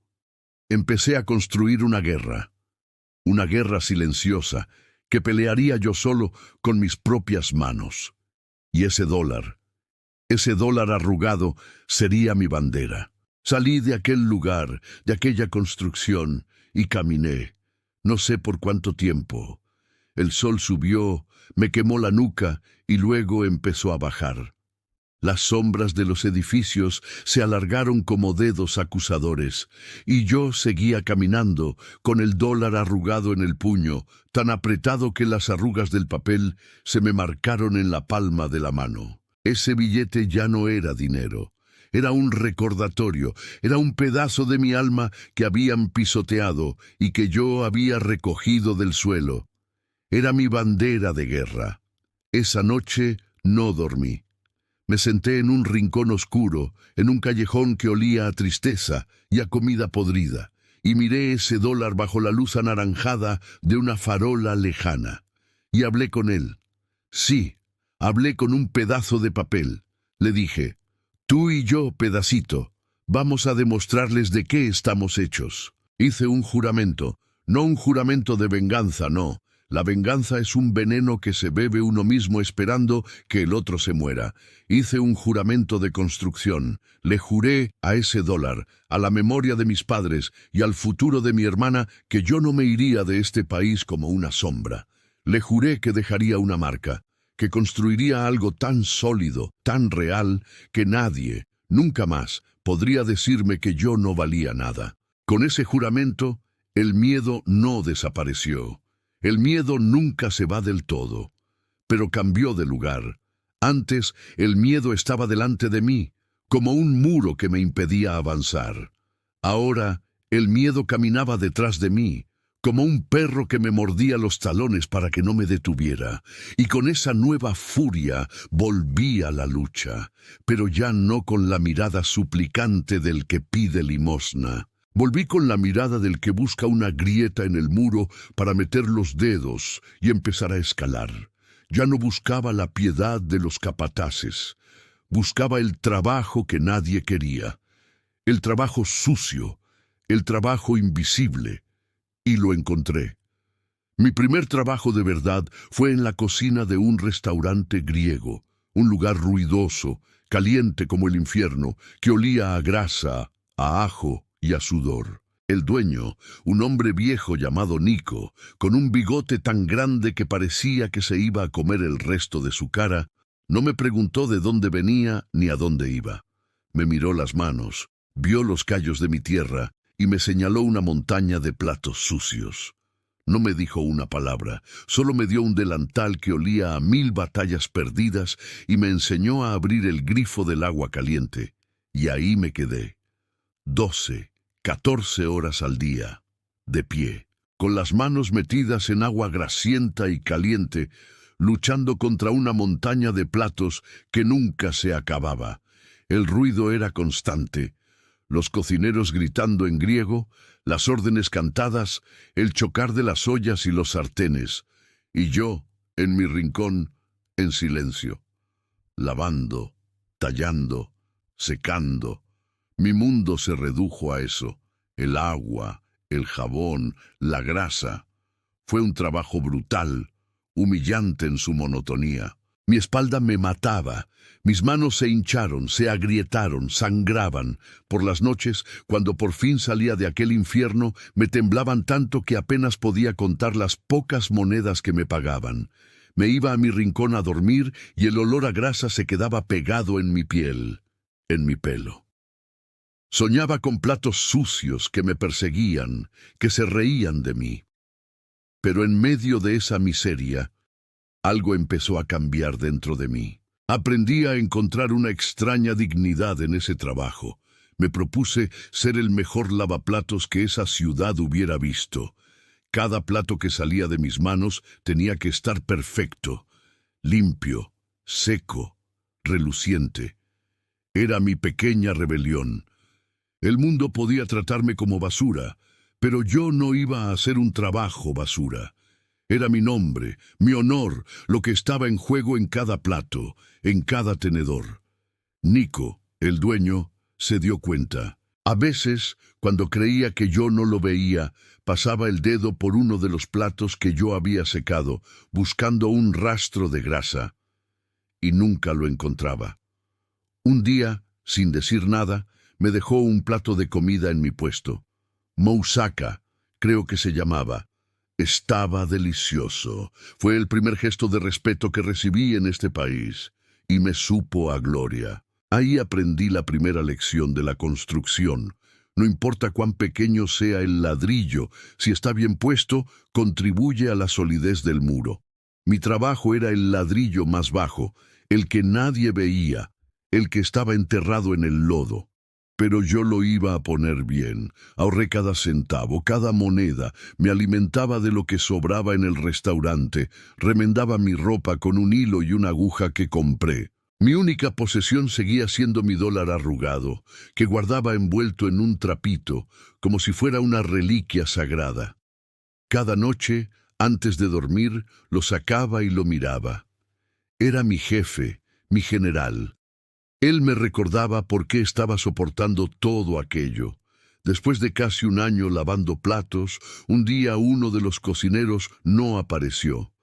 Empecé a construir una guerra silenciosa que pelearía yo solo con mis propias manos. Y ese dólar arrugado sería mi bandera. Salí de aquel lugar, de aquella construcción, y caminé. No sé por cuánto tiempo. El sol subió, me quemó la nuca y luego empezó a bajar. Las sombras de los edificios se alargaron como dedos acusadores, y yo seguía caminando, con el dólar arrugado en el puño, tan apretado que las arrugas del papel se me marcaron en la palma de la mano. Ese billete ya no era dinero. Era un recordatorio, era un pedazo de mi alma que habían pisoteado y que yo había recogido del suelo. Era mi bandera de guerra. Esa noche no dormí. Me senté en un rincón oscuro, en un callejón que olía a tristeza y a comida podrida, y miré ese dólar bajo la luz anaranjada de una farola lejana. Y hablé con él. Sí, hablé con un pedazo de papel. Le dije, tú y yo, pedacito, vamos a demostrarles de qué estamos hechos. Hice un juramento, no un juramento de venganza, no. La venganza es un veneno que se bebe uno mismo esperando que el otro se muera. Hice un juramento de construcción. Le juré a ese dólar, a la memoria de mis padres y al futuro de mi hermana que yo no me iría de este país como una sombra. Le juré que dejaría una marca, que construiría algo tan sólido, tan real, que nadie, nunca más, podría decirme que yo no valía nada. Con ese juramento, el miedo no desapareció. El miedo nunca se va del todo, pero cambió de lugar. Antes, el miedo estaba delante de mí, como un muro que me impedía avanzar. Ahora, el miedo caminaba detrás de mí, como un perro que me mordía los talones para que no me detuviera. Y con esa nueva furia volví a la lucha, pero ya no con la mirada suplicante del que pide limosna. Volví con la mirada del que busca una grieta en el muro para meter los dedos y empezar a escalar. Ya no buscaba la piedad de los capataces. Buscaba el trabajo que nadie quería. El trabajo sucio, el trabajo invisible. Y lo encontré. Mi primer trabajo de verdad fue en la cocina de un restaurante griego, un lugar ruidoso, caliente como el infierno, que olía a grasa, a ajo y a sudor. El dueño, un hombre viejo llamado Nico, con un bigote tan grande que parecía que se iba a comer el resto de su cara, no me preguntó de dónde venía ni a dónde iba. Me miró las manos, vio los callos de mi tierra y me señaló una montaña de platos sucios. No me dijo una palabra, solo me dio un delantal que olía a 1000 batallas perdidas y me enseñó a abrir el grifo del agua caliente. Y ahí me quedé. 12, 14 horas al día, de pie, con las manos metidas en agua grasienta y caliente, luchando contra una montaña de platos que nunca se acababa. El ruido era constante, los cocineros gritando en griego, las órdenes cantadas, el chocar de las ollas y los sartenes, y yo, en mi rincón, en silencio, lavando, tallando, secando. Mi mundo se redujo a eso, el agua, el jabón, la grasa. Fue un trabajo brutal, humillante en su monotonía. Mi espalda me mataba, mis manos se hincharon, se agrietaron, sangraban. Por las noches, cuando por fin salía de aquel infierno, me temblaban tanto que apenas podía contar las pocas monedas que me pagaban. Me iba a mi rincón a dormir y el olor a grasa se quedaba pegado en mi piel, en mi pelo. Soñaba con platos sucios que me perseguían, que se reían de mí. Pero en medio de esa miseria, algo empezó a cambiar dentro de mí. Aprendí a encontrar una extraña dignidad en ese trabajo. Me propuse ser el mejor lavaplatos que esa ciudad hubiera visto. Cada plato que salía de mis manos tenía que estar perfecto, limpio, seco, reluciente. Era mi pequeña rebelión. El mundo podía tratarme como basura, pero yo no iba a hacer un trabajo basura. Era mi nombre, mi honor, lo que estaba en juego en cada plato, en cada tenedor. Nico, el dueño, se dio cuenta. A veces, cuando creía que yo no lo veía, pasaba el dedo por uno de los platos que yo había secado, buscando un rastro de grasa, y nunca lo encontraba. Un día, sin decir nada, me dejó un plato de comida en mi puesto. Moussaka, creo que se llamaba. Estaba delicioso. Fue el primer gesto de respeto que recibí en este país, y me supo a gloria. Ahí aprendí la primera lección de la construcción. No importa cuán pequeño sea el ladrillo, si está bien puesto, contribuye a la solidez del muro. Mi trabajo era el ladrillo más bajo, el que nadie veía, el que estaba enterrado en el lodo. Pero yo lo iba a poner bien. Ahorré cada centavo, cada moneda, me alimentaba de lo que sobraba en el restaurante, remendaba mi ropa con un hilo y una aguja que compré. Mi única posesión seguía siendo mi dólar arrugado, que guardaba envuelto en un trapito, como si fuera una reliquia sagrada. Cada noche, antes de dormir, lo sacaba y lo miraba. Era mi jefe, mi general. Él me recordaba por qué estaba soportando todo aquello. Después de casi un año lavando platos, un día uno de los cocineros no apareció.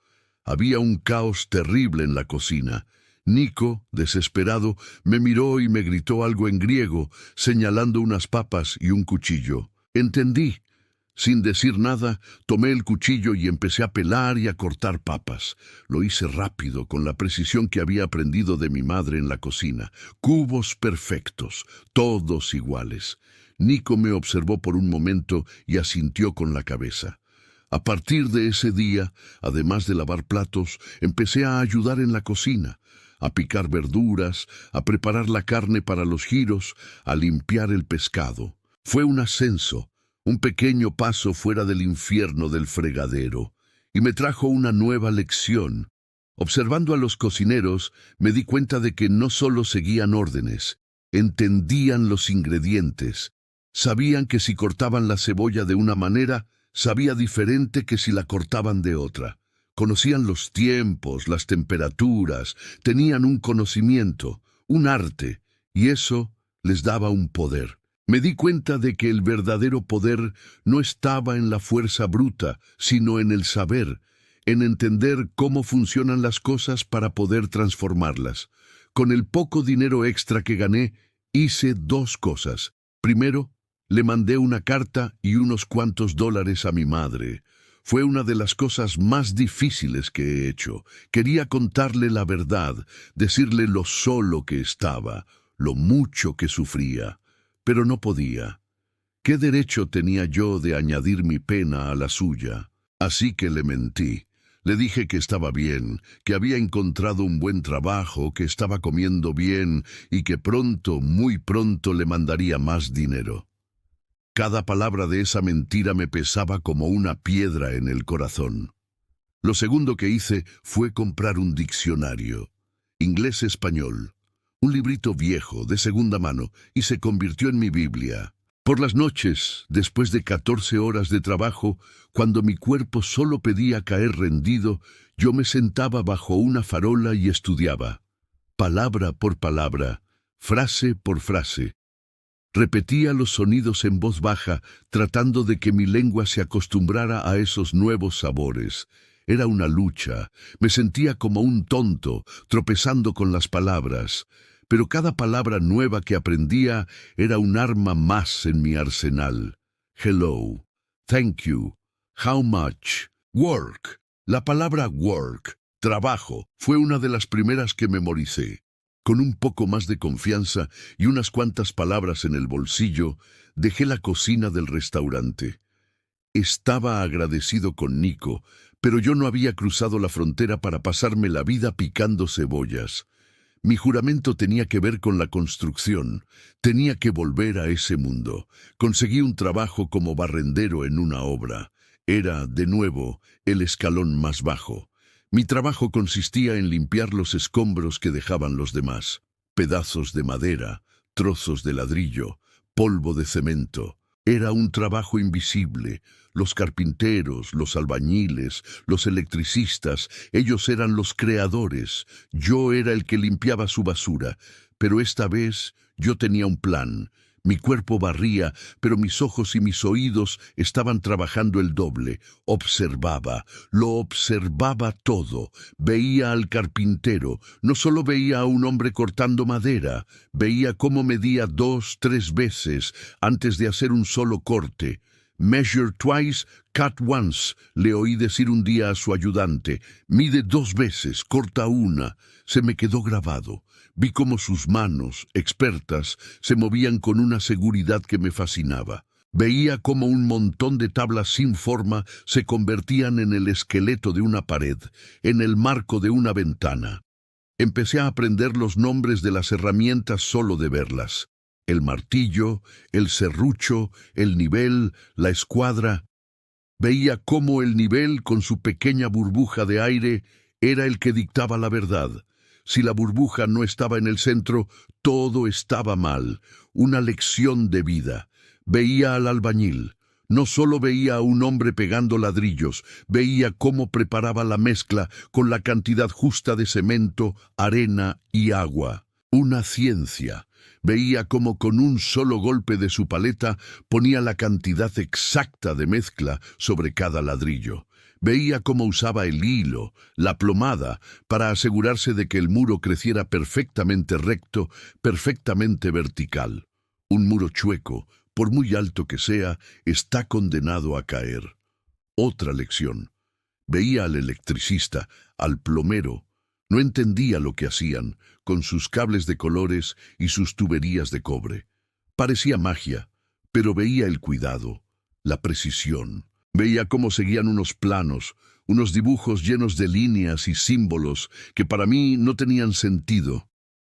Había un caos terrible en la cocina. Nico, desesperado, me miró y me gritó algo en griego, señalando unas papas y un cuchillo. Entendí. Sin decir nada, tomé el cuchillo y empecé a pelar y a cortar papas. Lo hice rápido, con la precisión que había aprendido de mi madre en la cocina. Cubos perfectos, todos iguales. Nico me observó por un momento y asintió con la cabeza. A partir de ese día, además de lavar platos, empecé a ayudar en la cocina, a picar verduras, a preparar la carne para los giros, a limpiar el pescado. Fue un ascenso, un pequeño paso fuera del infierno del fregadero, y me trajo una nueva lección. Observando a los cocineros, me di cuenta de que no solo seguían órdenes, entendían los ingredientes. Sabían que si cortaban la cebolla de una manera, sabía diferente que si la cortaban de otra. Conocían los tiempos, las temperaturas, tenían un conocimiento, un arte, y eso les daba un poder. Me di cuenta de que el verdadero poder no estaba en la fuerza bruta, sino en el saber, en entender cómo funcionan las cosas para poder transformarlas. Con el poco dinero extra que gané, hice dos cosas. Primero, le mandé una carta y unos cuantos dólares a mi madre. Fue una de las cosas más difíciles que he hecho. Quería contarle la verdad, decirle lo solo que estaba, lo mucho que sufría. Pero no podía. ¿Qué derecho tenía yo de añadir mi pena a la suya? Así que le mentí. Le dije que estaba bien, que había encontrado un buen trabajo, que estaba comiendo bien y que pronto, muy pronto, le mandaría más dinero. Cada palabra de esa mentira me pesaba como una piedra en el corazón. Lo segundo que hice fue comprar un diccionario, inglés-español. Un librito viejo, de segunda mano, y se convirtió en mi Biblia. Por las noches, después de 14 horas de trabajo, cuando mi cuerpo solo pedía caer rendido, yo me sentaba bajo una farola y estudiaba. Palabra por palabra, frase por frase. Repetía los sonidos en voz baja, tratando de que mi lengua se acostumbrara a esos nuevos sabores. Era una lucha. Me sentía como un tonto, tropezando con las palabras. Pero cada palabra nueva que aprendía era un arma más en mi arsenal. Hello, thank you, how much, work. La palabra work, trabajo, fue una de las primeras que memoricé. Con un poco más de confianza y unas cuantas palabras en el bolsillo, dejé la cocina del restaurante. Estaba agradecido con Nico, pero yo no había cruzado la frontera para pasarme la vida picando cebollas. Mi juramento tenía que ver con la construcción. Tenía que volver a ese mundo. Conseguí un trabajo como barrendero en una obra. Era, de nuevo, el escalón más bajo. Mi trabajo consistía en limpiar los escombros que dejaban los demás. Pedazos de madera, trozos de ladrillo, polvo de cemento. Era un trabajo invisible. Los carpinteros, los albañiles, los electricistas, ellos eran los creadores. Yo era el que limpiaba su basura. Pero esta vez yo tenía un plan. Mi cuerpo barría, pero mis ojos y mis oídos estaban trabajando el doble. Observaba, lo observaba todo. Veía al carpintero. No solo veía a un hombre cortando madera, veía cómo medía 2, 3 veces antes de hacer un solo corte. Measure twice, cut once, le oí decir un día a su ayudante. Mide 2 veces, corta una. Se me quedó grabado. Vi cómo sus manos, expertas, se movían con una seguridad que me fascinaba. Veía cómo un montón de tablas sin forma se convertían en el esqueleto de una pared, en el marco de una ventana. Empecé a aprender los nombres de las herramientas solo de verlas. El martillo, el serrucho, el nivel, la escuadra. Veía cómo el nivel, con su pequeña burbuja de aire, era el que dictaba la verdad. Si la burbuja no estaba en el centro, todo estaba mal. Una lección de vida. Veía al albañil. No solo veía a un hombre pegando ladrillos, veía cómo preparaba la mezcla con la cantidad justa de cemento, arena y agua. Una ciencia. Veía cómo con un solo golpe de su paleta ponía la cantidad exacta de mezcla sobre cada ladrillo. Veía cómo usaba el hilo, la plomada, para asegurarse de que el muro creciera perfectamente recto, perfectamente vertical. Un muro chueco, por muy alto que sea, está condenado a caer. Otra lección. Veía al electricista, al plomero. No entendía lo que hacían, con sus cables de colores y sus tuberías de cobre. Parecía magia, pero veía el cuidado, la precisión. Veía cómo seguían unos planos, unos dibujos llenos de líneas y símbolos que para mí no tenían sentido,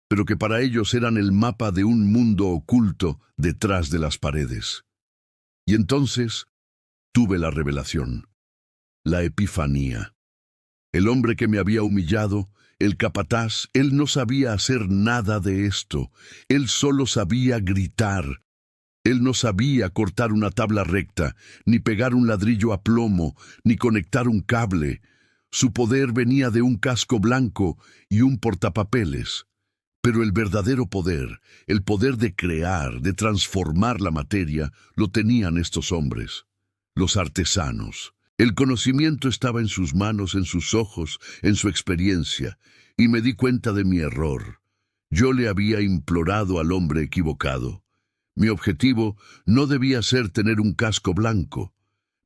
pero que para ellos eran el mapa de un mundo oculto detrás de las paredes. Y entonces tuve la revelación, la epifanía. El hombre que me había humillado, el capataz, él no sabía hacer nada de esto. Él solo sabía gritar. Él no sabía cortar una tabla recta, ni pegar un ladrillo a plomo, ni conectar un cable. Su poder venía de un casco blanco y un portapapeles. Pero el verdadero poder, el poder de crear, de transformar la materia, lo tenían estos hombres, los artesanos. El conocimiento estaba en sus manos, en sus ojos, en su experiencia, y me di cuenta de mi error. Yo le había implorado al hombre equivocado. Mi objetivo no debía ser tener un casco blanco.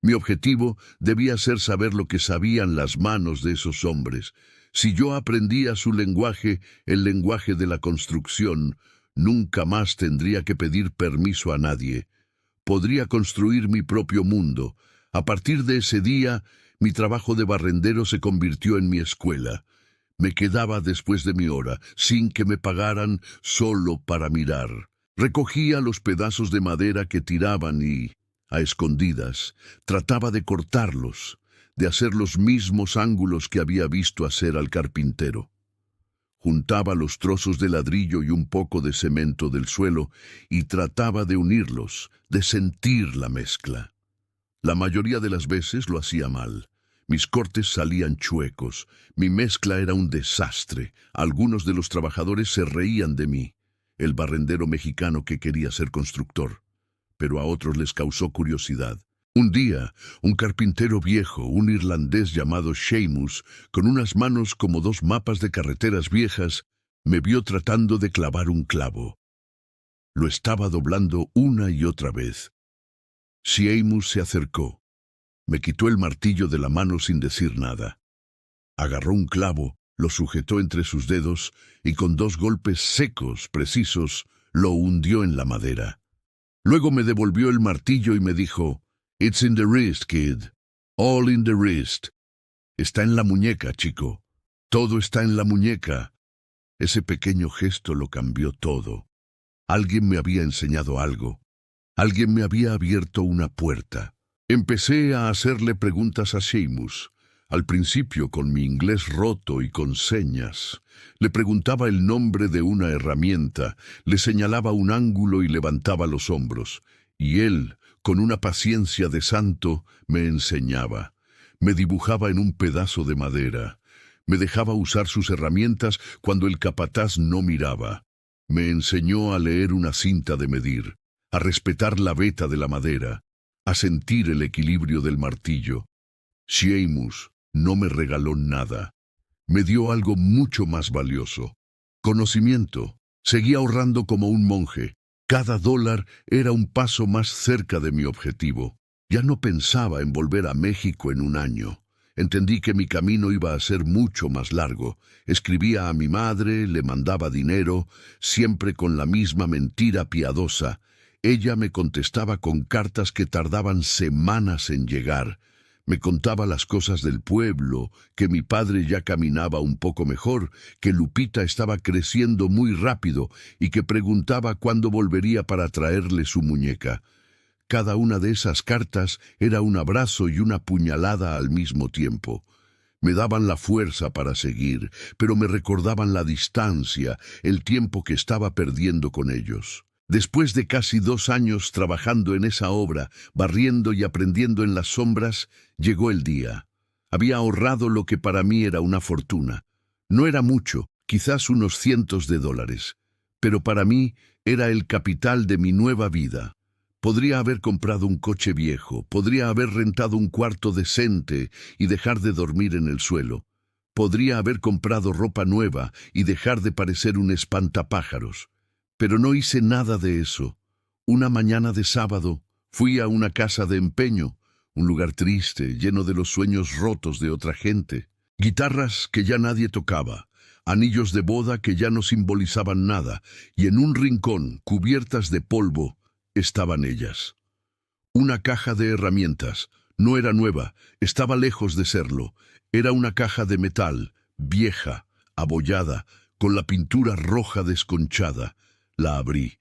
Mi objetivo debía ser saber lo que sabían las manos de esos hombres. Si yo aprendía su lenguaje, el lenguaje de la construcción, nunca más tendría que pedir permiso a nadie. Podría construir mi propio mundo. A partir de ese día, mi trabajo de barrendero se convirtió en mi escuela. Me quedaba después de mi hora, sin que me pagaran, solo para mirar. Recogía los pedazos de madera que tiraban y, a escondidas, trataba de cortarlos, de hacer los mismos ángulos que había visto hacer al carpintero. Juntaba los trozos de ladrillo y un poco de cemento del suelo y trataba de unirlos, de sentir la mezcla. La mayoría de las veces lo hacía mal. Mis cortes salían chuecos, mi mezcla era un desastre. Algunos de los trabajadores se reían de mí, el barrendero mexicano que quería ser constructor, pero a otros les causó curiosidad. Un día, un carpintero viejo, un irlandés llamado Seamus, con unas manos como dos mapas de carreteras viejas, me vio tratando de clavar un clavo. Lo estaba doblando una y otra vez. Seamus se acercó. Me quitó el martillo de la mano sin decir nada. Agarró un clavo, lo sujetó entre sus dedos y con dos golpes secos, precisos, lo hundió en la madera. Luego me devolvió el martillo y me dijo, "It's in the wrist, kid. All in the wrist. Está en la muñeca, chico. Todo está en la muñeca." Ese pequeño gesto lo cambió todo. Alguien me había enseñado algo. Alguien me había abierto una puerta. Empecé a hacerle preguntas a Seamus. Al principio, con mi inglés roto y con señas, le preguntaba el nombre de una herramienta, le señalaba un ángulo y levantaba los hombros. Y él, con una paciencia de santo, me enseñaba. Me dibujaba en un pedazo de madera. Me dejaba usar sus herramientas cuando el capataz no miraba. Me enseñó a leer una cinta de medir, a respetar la veta de la madera, a sentir el equilibrio del martillo. Seamus no me regaló nada. Me dio algo mucho más valioso. Conocimiento. Seguí ahorrando como un monje. Cada dólar era un paso más cerca de mi objetivo. Ya no pensaba en volver a México en un año. Entendí que mi camino iba a ser mucho más largo. Escribía a mi madre, le mandaba dinero, siempre con la misma mentira piadosa. Ella me contestaba con cartas que tardaban semanas en llegar. Me contaba las cosas del pueblo, que mi padre ya caminaba un poco mejor, que Lupita estaba creciendo muy rápido y que preguntaba cuándo volvería para traerle su muñeca. Cada una de esas cartas era un abrazo y una puñalada al mismo tiempo. Me daban la fuerza para seguir, pero me recordaban la distancia, el tiempo que estaba perdiendo con ellos. Después de casi 2 años trabajando en esa obra, barriendo y aprendiendo en las sombras, llegó el día. Había ahorrado lo que para mí era una fortuna. No era mucho, quizás unos cientos de dólares, pero para mí era el capital de mi nueva vida. Podría haber comprado un coche viejo, podría haber rentado un cuarto decente y dejar de dormir en el suelo. Podría haber comprado ropa nueva y dejar de parecer un espantapájaros. Pero no hice nada de eso. Una mañana de sábado fui a una casa de empeño, un lugar triste, lleno de los sueños rotos de otra gente. Guitarras que ya nadie tocaba, anillos de boda que ya no simbolizaban nada, y en un rincón, cubiertas de polvo, estaban ellas. Una caja de herramientas. No era nueva, estaba lejos de serlo. Era una caja de metal, vieja, abollada, con la pintura roja desconchada. La abrí.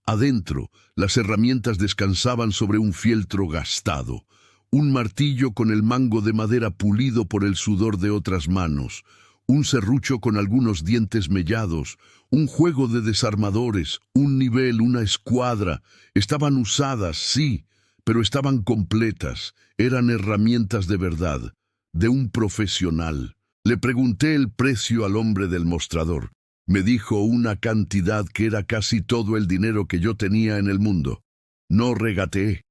Adentro, las herramientas descansaban sobre un fieltro gastado, un martillo con el mango de madera pulido por el sudor de otras manos, un serrucho con algunos dientes mellados, un juego de desarmadores, un nivel, una escuadra. Estaban usadas, sí, pero estaban completas. Eran herramientas de verdad, de un profesional. Le pregunté el precio al hombre del mostrador. Me dijo una cantidad que era casi todo el dinero que yo tenía en el mundo. No regateé.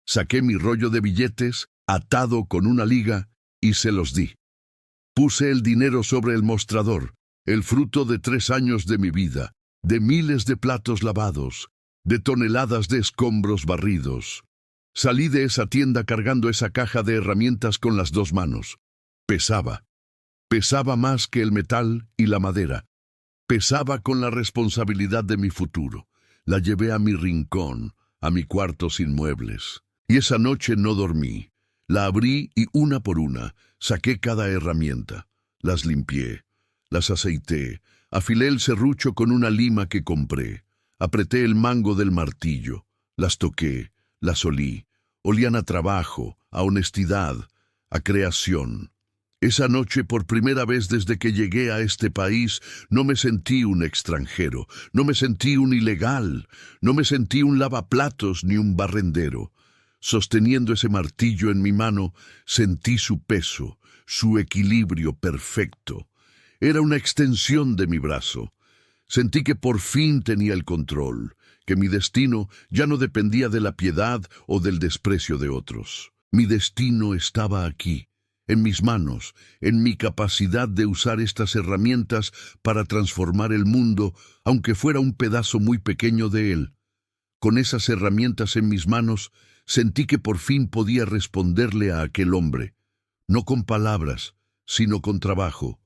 Saqué mi rollo de billetes, atado con una liga, y se los di. Puse el dinero sobre el mostrador, el fruto de 3 años de mi vida, de miles de platos lavados, de toneladas de escombros barridos. Salí de esa tienda cargando esa caja de herramientas con las 2 manos. Pesaba. Pesaba más que el metal y la madera. Pesaba con la responsabilidad de mi futuro. La llevé a mi rincón, a mi cuarto sin muebles. Y esa noche no dormí. La abrí y una por una saqué cada herramienta. Las limpié, las aceité, afilé el serrucho con una lima que compré. Apreté el mango del martillo. Las toqué, las olí. Olían a trabajo, a honestidad, a creación. Esa noche, por primera vez desde que llegué a este país, no me sentí un extranjero, no me sentí un ilegal, no me sentí un lavaplatos ni un barrendero. Sosteniendo ese martillo en mi mano, sentí su peso, su equilibrio perfecto. Era una extensión de mi brazo. Sentí que por fin tenía el control, que mi destino ya no dependía de la piedad o del desprecio de otros. Mi destino estaba aquí, en mis manos, en mi capacidad de usar estas herramientas para transformar el mundo, aunque fuera un pedazo muy pequeño de él. Con esas herramientas en mis manos, sentí que por fin podía responderle a aquel hombre, no con palabras, sino con trabajo.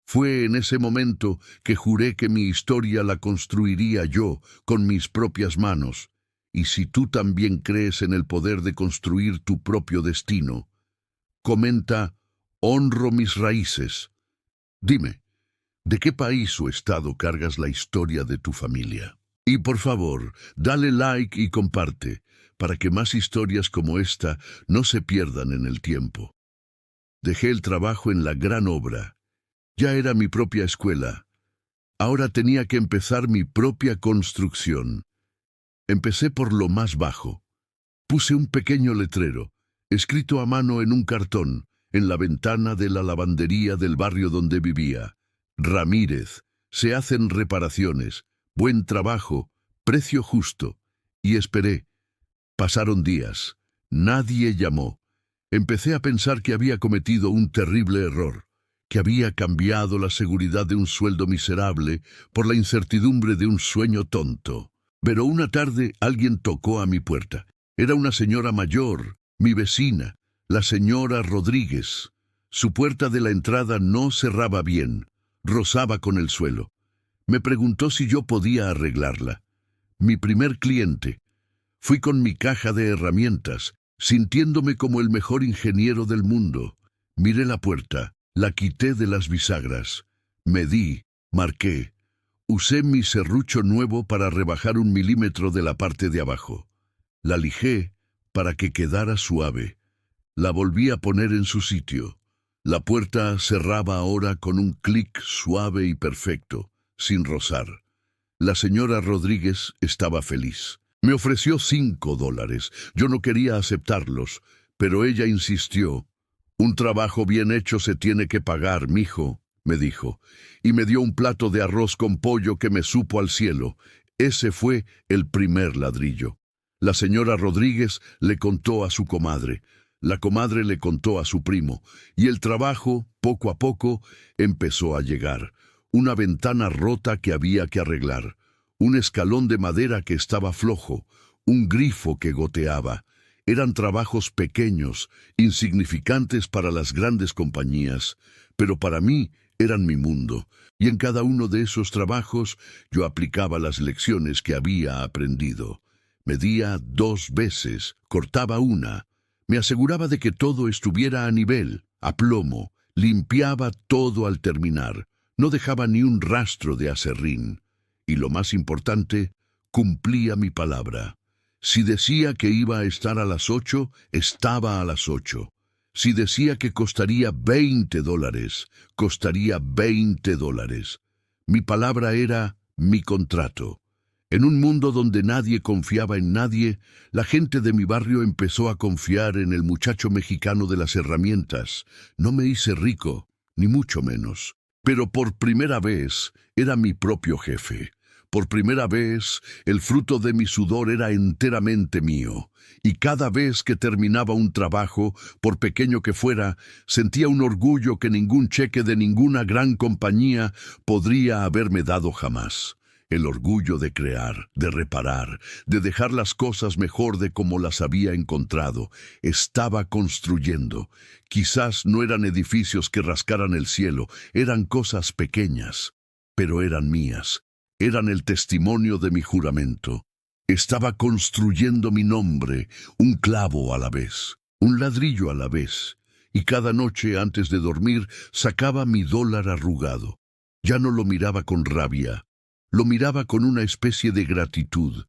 Fue en ese momento que juré que mi historia la construiría yo, con mis propias manos. Y si tú también crees en el poder de construir tu propio destino, comenta, honro mis raíces. Dime, ¿de qué país o estado cargas la historia de tu familia? Y por favor, dale like y comparte, para que más historias como esta no se pierdan en el tiempo. Dejé el trabajo en la gran obra. Ya era mi propia escuela. Ahora tenía que empezar mi propia construcción. Empecé por lo más bajo. Puse un pequeño letrero, escrito a mano en un cartón, en la ventana de la lavandería del barrio donde vivía. Ramírez, se hacen reparaciones, buen trabajo, precio justo. Y esperé. Pasaron días. Nadie llamó. Empecé a pensar que había cometido un terrible error, que había cambiado la seguridad de un sueldo miserable por la incertidumbre de un sueño tonto. Pero una tarde alguien tocó a mi puerta. Era una señora mayor, mi vecina, la señora Rodríguez. Su puerta de la entrada no cerraba bien, rozaba con el suelo. Me preguntó si yo podía arreglarla. Mi primer cliente. Fui con mi caja de herramientas, sintiéndome como el mejor ingeniero del mundo. Miré la puerta, la quité de las bisagras, medí, marqué. Usé mi serrucho nuevo para rebajar 1 milímetro de la parte de abajo. La lijé para que quedara suave. La volví a poner en su sitio. La puerta cerraba ahora con un clic suave y perfecto, sin rozar. La señora Rodríguez estaba feliz. Me ofreció $5. Yo no quería aceptarlos, pero ella insistió. Un trabajo bien hecho se tiene que pagar, mijo, me dijo, y me dio un plato de arroz con pollo que me supo al cielo. Ese fue el primer ladrillo. La señora Rodríguez le contó a su comadre. La comadre le contó a su primo, y el trabajo, poco a poco, empezó a llegar. Una ventana rota que había que arreglar, un escalón de madera que estaba flojo, un grifo que goteaba. Eran trabajos pequeños, insignificantes para las grandes compañías, pero para mí eran mi mundo, y en cada uno de esos trabajos yo aplicaba las lecciones que había aprendido. Medía 2 veces, cortaba una, me aseguraba de que todo estuviera a nivel, a plomo, limpiaba todo al terminar, no dejaba ni un rastro de aserrín. Y lo más importante, cumplía mi palabra. Si decía que iba a estar a las 8, estaba a las 8. Si decía que costaría $20, costaría $20. Mi palabra era mi contrato. En un mundo donde nadie confiaba en nadie, la gente de mi barrio empezó a confiar en el muchacho mexicano de las herramientas. No me hice rico, ni mucho menos. Pero por primera vez era mi propio jefe. Por primera vez, el fruto de mi sudor era enteramente mío, y cada vez que terminaba un trabajo, por pequeño que fuera, sentía un orgullo que ningún cheque de ninguna gran compañía podría haberme dado jamás. El orgullo de crear, de reparar, de dejar las cosas mejor de como las había encontrado. Estaba construyendo. Quizás no eran edificios que rascaran el cielo, eran cosas pequeñas, pero eran mías. Eran el testimonio de mi juramento. Estaba construyendo mi nombre, un clavo a la vez, un ladrillo a la vez, y cada noche antes de dormir sacaba mi dólar arrugado. Ya no lo miraba con rabia, lo miraba con una especie de gratitud.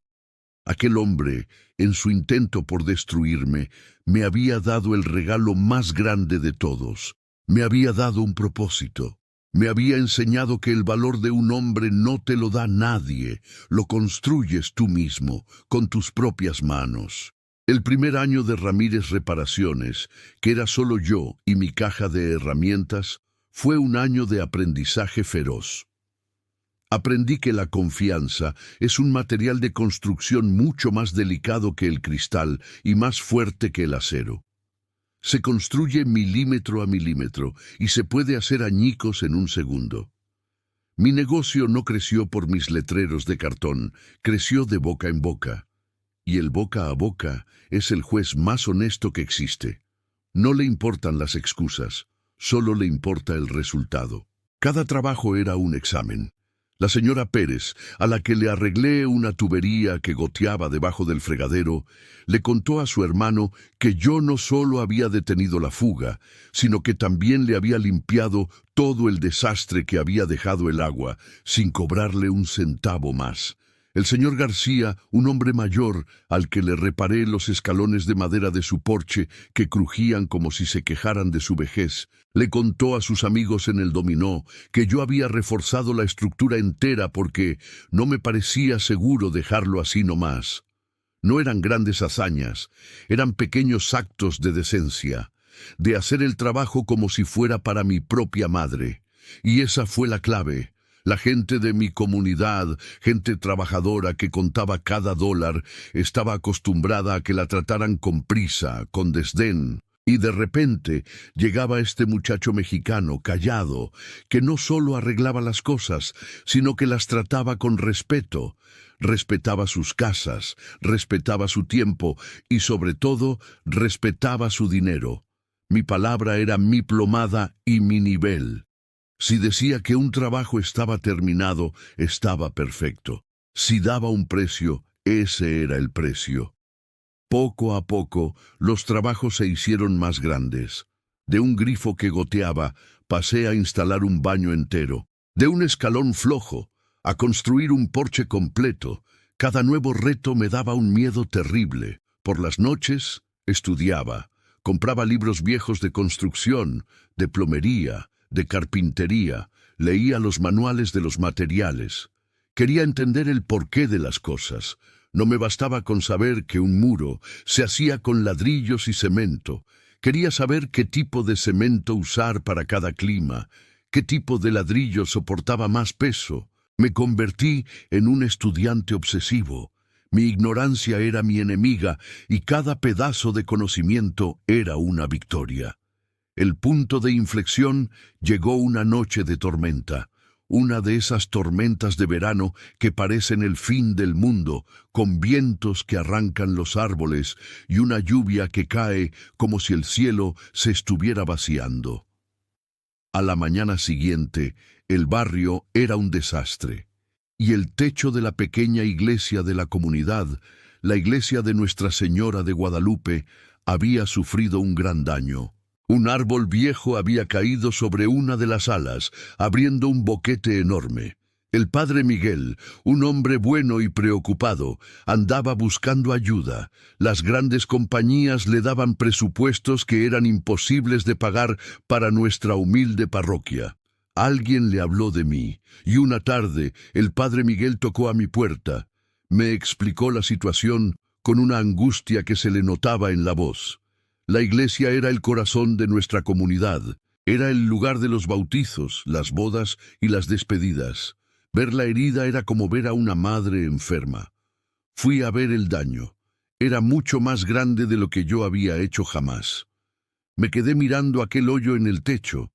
Aquel hombre, en su intento por destruirme, me había dado el regalo más grande de todos. Me había dado un propósito. Me había enseñado que el valor de un hombre no te lo da nadie, lo construyes tú mismo, con tus propias manos. El primer año de Ramírez Reparaciones, que era solo yo y mi caja de herramientas, fue un año de aprendizaje feroz. Aprendí que la confianza es un material de construcción mucho más delicado que el cristal y más fuerte que el acero. Se construye milímetro a milímetro y se puede hacer añicos en un segundo. Mi negocio no creció por mis letreros de cartón, creció de boca en boca. Y el boca a boca es el juez más honesto que existe. No le importan las excusas, solo le importa el resultado. Cada trabajo era un examen. La señora Pérez, a la que le arreglé una tubería que goteaba debajo del fregadero, le contó a su hermano que yo no solo había detenido la fuga, sino que también le había limpiado todo el desastre que había dejado el agua, sin cobrarle un centavo más. El señor García, un hombre mayor, al que le reparé los escalones de madera de su porche que crujían como si se quejaran de su vejez, le contó a sus amigos en el dominó que yo había reforzado la estructura entera porque no me parecía seguro dejarlo así nomás. No eran grandes hazañas, eran pequeños actos de decencia, de hacer el trabajo como si fuera para mi propia madre. Y esa fue la clave. La gente de mi comunidad, gente trabajadora que contaba cada dólar, estaba acostumbrada a que la trataran con prisa, con desdén. Y de repente llegaba este muchacho mexicano, callado, que no solo arreglaba las cosas, sino que las trataba con respeto. Respetaba sus casas, respetaba su tiempo y, sobre todo, respetaba su dinero. Mi palabra era mi plomada y mi nivel. Si decía que un trabajo estaba terminado, estaba perfecto. Si daba un precio, ese era el precio. Poco a poco, los trabajos se hicieron más grandes. De un grifo que goteaba, pasé a instalar un baño entero. De un escalón flojo, a construir un porche completo. Cada nuevo reto me daba un miedo terrible. Por las noches, estudiaba. Compraba libros viejos de construcción, de plomería, de carpintería, leía los manuales de los materiales. Quería entender el porqué de las cosas. No me bastaba con saber que un muro se hacía con ladrillos y cemento. Quería saber qué tipo de cemento usar para cada clima, qué tipo de ladrillo soportaba más peso. Me convertí en un estudiante obsesivo. Mi ignorancia era mi enemiga y cada pedazo de conocimiento era una victoria. El punto de inflexión llegó una noche de tormenta, una de esas tormentas de verano que parecen el fin del mundo, con vientos que arrancan los árboles y una lluvia que cae como si el cielo se estuviera vaciando. A la mañana siguiente, el barrio era un desastre, y el techo de la pequeña iglesia de la comunidad, la iglesia de Nuestra Señora de Guadalupe, había sufrido un gran daño. Un árbol viejo había caído sobre una de las alas, abriendo un boquete enorme. El padre Miguel, un hombre bueno y preocupado, andaba buscando ayuda. Las grandes compañías le daban presupuestos que eran imposibles de pagar para nuestra humilde parroquia. Alguien le habló de mí, y una tarde el padre Miguel tocó a mi puerta. Me explicó la situación con una angustia que se le notaba en la voz. La iglesia era el corazón de nuestra comunidad. Era el lugar de los bautizos, las bodas y las despedidas. Ver la herida era como ver a una madre enferma. Fui a ver el daño. Era mucho más grande de lo que yo había hecho jamás. Me quedé mirando aquel hoyo en el techo,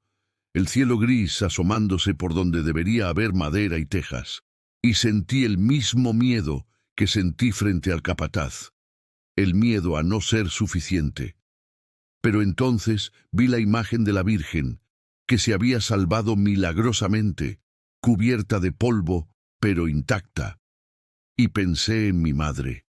el cielo gris asomándose por donde debería haber madera y tejas, y sentí el mismo miedo que sentí frente al capataz, el miedo a no ser suficiente. Pero entonces vi la imagen de la Virgen, que se había salvado milagrosamente, cubierta de polvo, pero intacta. Y pensé en mi madre,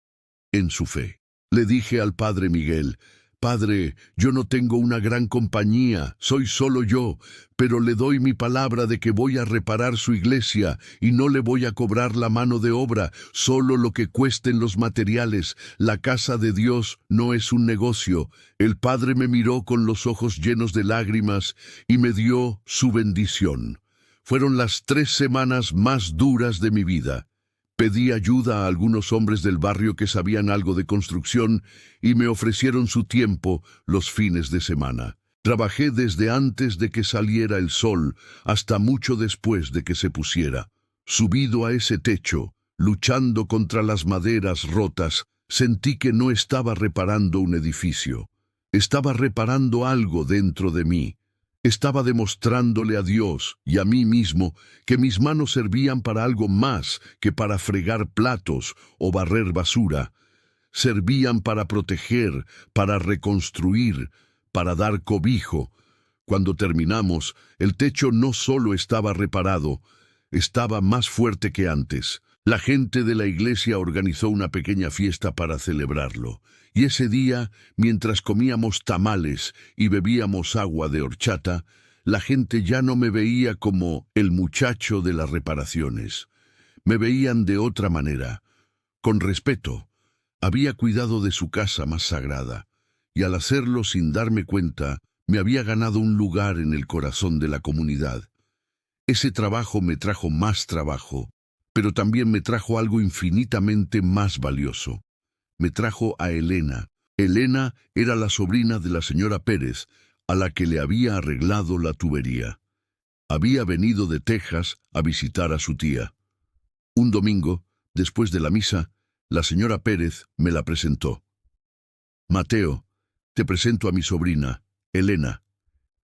en su fe. Le dije al padre Miguel: «Padre, yo no tengo una gran compañía, soy solo yo, pero le doy mi palabra de que voy a reparar su iglesia y no le voy a cobrar la mano de obra, solo lo que cuesten los materiales. La casa de Dios no es un negocio». El padre me miró con los ojos llenos de lágrimas y me dio su bendición. Fueron las 3 semanas más duras de mi vida. Pedí ayuda a algunos hombres del barrio que sabían algo de construcción y me ofrecieron su tiempo los fines de semana. Trabajé desde antes de que saliera el sol hasta mucho después de que se pusiera. Subido a ese techo, luchando contra las maderas rotas, sentí que no estaba reparando un edificio. Estaba reparando algo dentro de mí. Estaba demostrándole a Dios y a mí mismo que mis manos servían para algo más que para fregar platos o barrer basura. Servían para proteger, para reconstruir, para dar cobijo. Cuando terminamos, el techo no solo estaba reparado, estaba más fuerte que antes. La gente de la iglesia organizó una pequeña fiesta para celebrarlo. Y ese día, mientras comíamos tamales y bebíamos agua de horchata, la gente ya no me veía como el muchacho de las reparaciones. Me veían de otra manera, con respeto. Había cuidado de su casa más sagrada, y al hacerlo sin darme cuenta, me había ganado un lugar en el corazón de la comunidad. Ese trabajo me trajo más trabajo, pero también me trajo algo infinitamente más valioso. Me trajo a Elena. Elena era la sobrina de la señora Pérez, a la que le había arreglado la tubería. Había venido de Texas a visitar a su tía. Un domingo, después de la misa, la señora Pérez me la presentó. «Mateo, te presento a mi sobrina, Elena.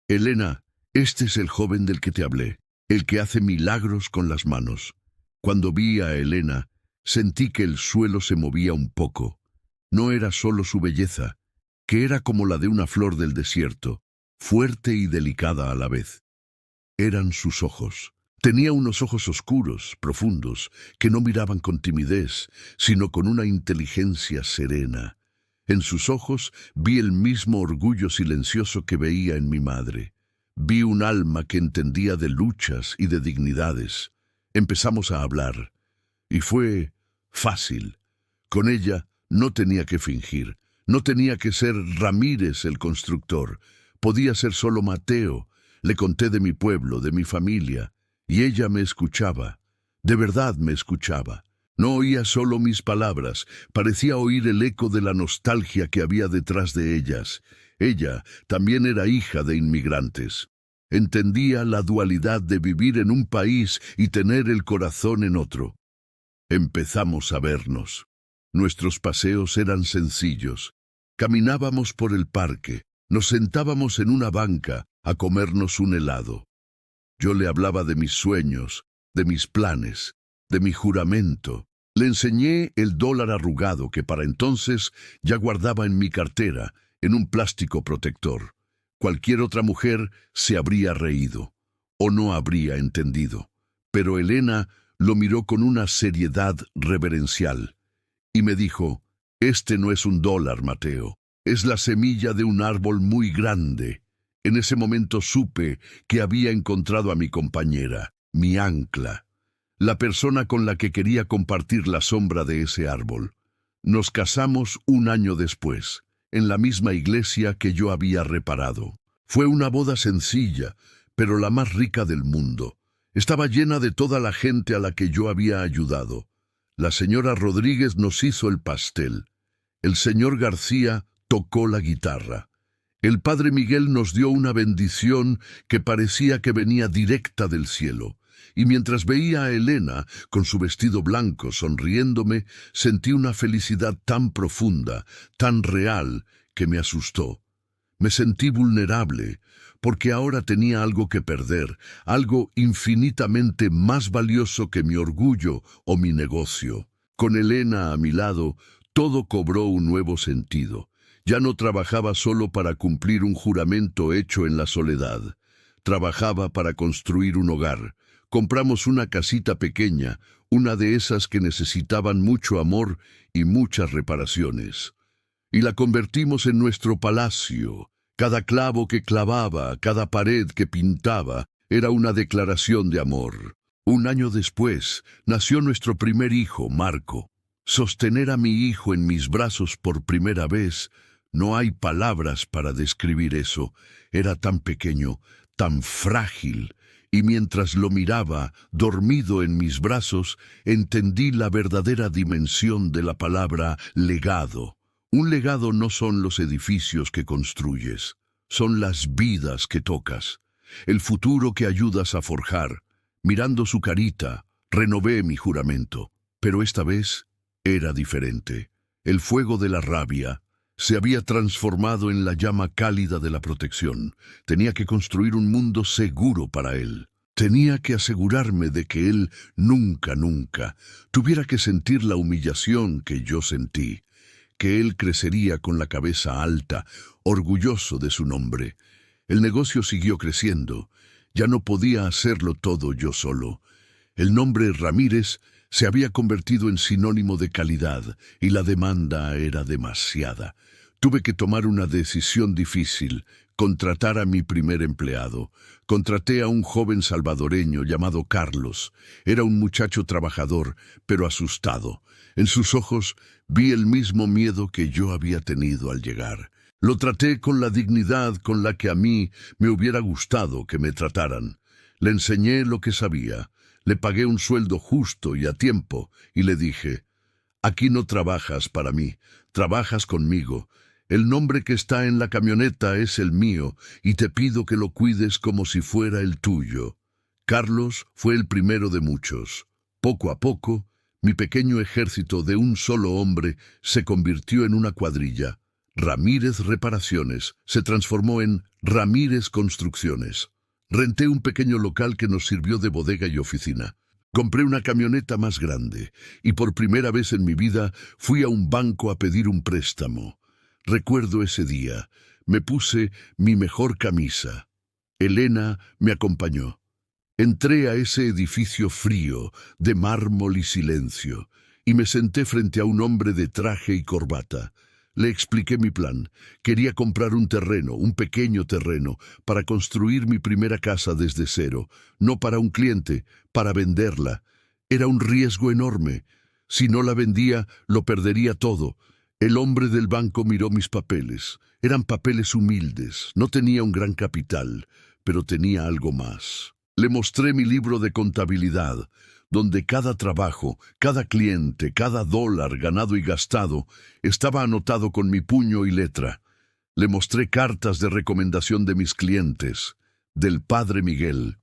Elena, este es el joven del que te hablé, el que hace milagros con las manos». Cuando vi a Elena, sentí que el suelo se movía un poco. No era solo su belleza, que era como la de una flor del desierto, fuerte y delicada a la vez. Eran sus ojos. Tenía unos ojos oscuros, profundos, que no miraban con timidez, sino con una inteligencia serena. En sus ojos vi el mismo orgullo silencioso que veía en mi madre. Vi un alma que entendía de luchas y de dignidades. Empezamos a hablar, y fue fácil. Con ella no tenía que fingir, No tenía que ser Ramírez el constructor, podía ser solo Mateo. Le conté de mi pueblo, de mi familia, y ella me escuchaba. De verdad me escuchaba. No oía solo mis palabras, parecía oír el eco de la nostalgia que había detrás de ellas. Ella también era hija de inmigrantes. Entendía la dualidad de vivir en un país y tener el corazón en otro. Empezamos a vernos. Nuestros paseos eran sencillos. Caminábamos por el parque, nos sentábamos en una banca a comernos un helado. Yo le hablaba de mis sueños, de mis planes, de mi juramento. Le enseñé el dólar arrugado que para entonces ya guardaba en mi cartera, en un plástico protector. Cualquier otra mujer se habría reído, o no habría entendido. Pero Elena lo miró con una seriedad reverencial, y me dijo, «Este no es un dólar, Mateo, es la semilla de un árbol muy grande». En ese momento supe que había encontrado a mi compañera, mi ancla, la persona con la que quería compartir la sombra de ese árbol. Nos casamos un año después, en la misma iglesia que yo había reparado. Fue una boda sencilla, pero la más rica del mundo. Estaba llena de toda la gente a la que yo había ayudado. La señora Rodríguez nos hizo el pastel. El señor García tocó la guitarra. El padre Miguel nos dio una bendición que parecía que venía directa del cielo. Y mientras veía a Elena, con su vestido blanco, sonriéndome, sentí una felicidad tan profunda, tan real, que me asustó. Me sentí vulnerable, porque ahora tenía algo que perder, algo infinitamente más valioso que mi orgullo o mi negocio. Con Elena a mi lado, todo cobró un nuevo sentido. Ya no trabajaba solo para cumplir un juramento hecho en la soledad. Trabajaba para construir un hogar. Compramos una casita pequeña, una de esas que necesitaban mucho amor y muchas reparaciones. Y la convertimos en nuestro palacio. Cada clavo que clavaba, cada pared que pintaba, era una declaración de amor. Un año después, nació nuestro primer hijo, Marco. Sostener a mi hijo en mis brazos por primera vez, no hay palabras para describir eso. Era tan pequeño, tan frágil, y mientras lo miraba, dormido en mis brazos, entendí la verdadera dimensión de la palabra legado. Un legado no son los edificios que construyes, son las vidas que tocas, el futuro que ayudas a forjar. Mirando su carita, renové mi juramento, pero esta vez era diferente. El fuego de la rabia se había transformado en la llama cálida de la protección. Tenía que construir un mundo seguro para él. Tenía que asegurarme de que él nunca tuviera que sentir la humillación que yo sentí, que él crecería con la cabeza alta, orgulloso de su nombre. El negocio siguió creciendo. Ya no podía hacerlo todo yo solo. El nombre Ramírez se había convertido en sinónimo de calidad y la demanda era demasiada. Tuve que tomar una decisión difícil, contratar a mi primer empleado. Contraté a un joven salvadoreño llamado Carlos. Era un muchacho trabajador, pero asustado. En sus ojos vi el mismo miedo que yo había tenido al llegar. Lo traté con la dignidad con la que a mí me hubiera gustado que me trataran. Le enseñé lo que sabía. Le pagué un sueldo justo y a tiempo, y le dije, «Aquí no trabajas para mí, trabajas conmigo. El nombre que está en la camioneta es el mío, y te pido que lo cuides como si fuera el tuyo». Carlos fue el primero de muchos. Poco a poco, mi pequeño ejército de un solo hombre se convirtió en una cuadrilla. Ramírez Reparaciones se transformó en Ramírez Construcciones. Renté un pequeño local que nos sirvió de bodega y oficina. Compré una camioneta más grande y por primera vez en mi vida fui a un banco a pedir un préstamo. Recuerdo ese día. Me puse mi mejor camisa. Elena me acompañó. Entré a ese edificio frío, de mármol y silencio, y me senté frente a un hombre de traje y corbata. Le expliqué mi plan. Quería comprar un terreno, un pequeño terreno, para construir mi primera casa desde cero, no para un cliente, para venderla. Era un riesgo enorme. Si no la vendía, lo perdería todo. El hombre del banco miró mis papeles. Eran papeles humildes. No tenía un gran capital, pero tenía algo más. Le mostré mi libro de contabilidad, donde cada trabajo, cada cliente, cada dólar ganado y gastado estaba anotado con mi puño y letra. Le mostré cartas de recomendación de mis clientes, del padre Miguel.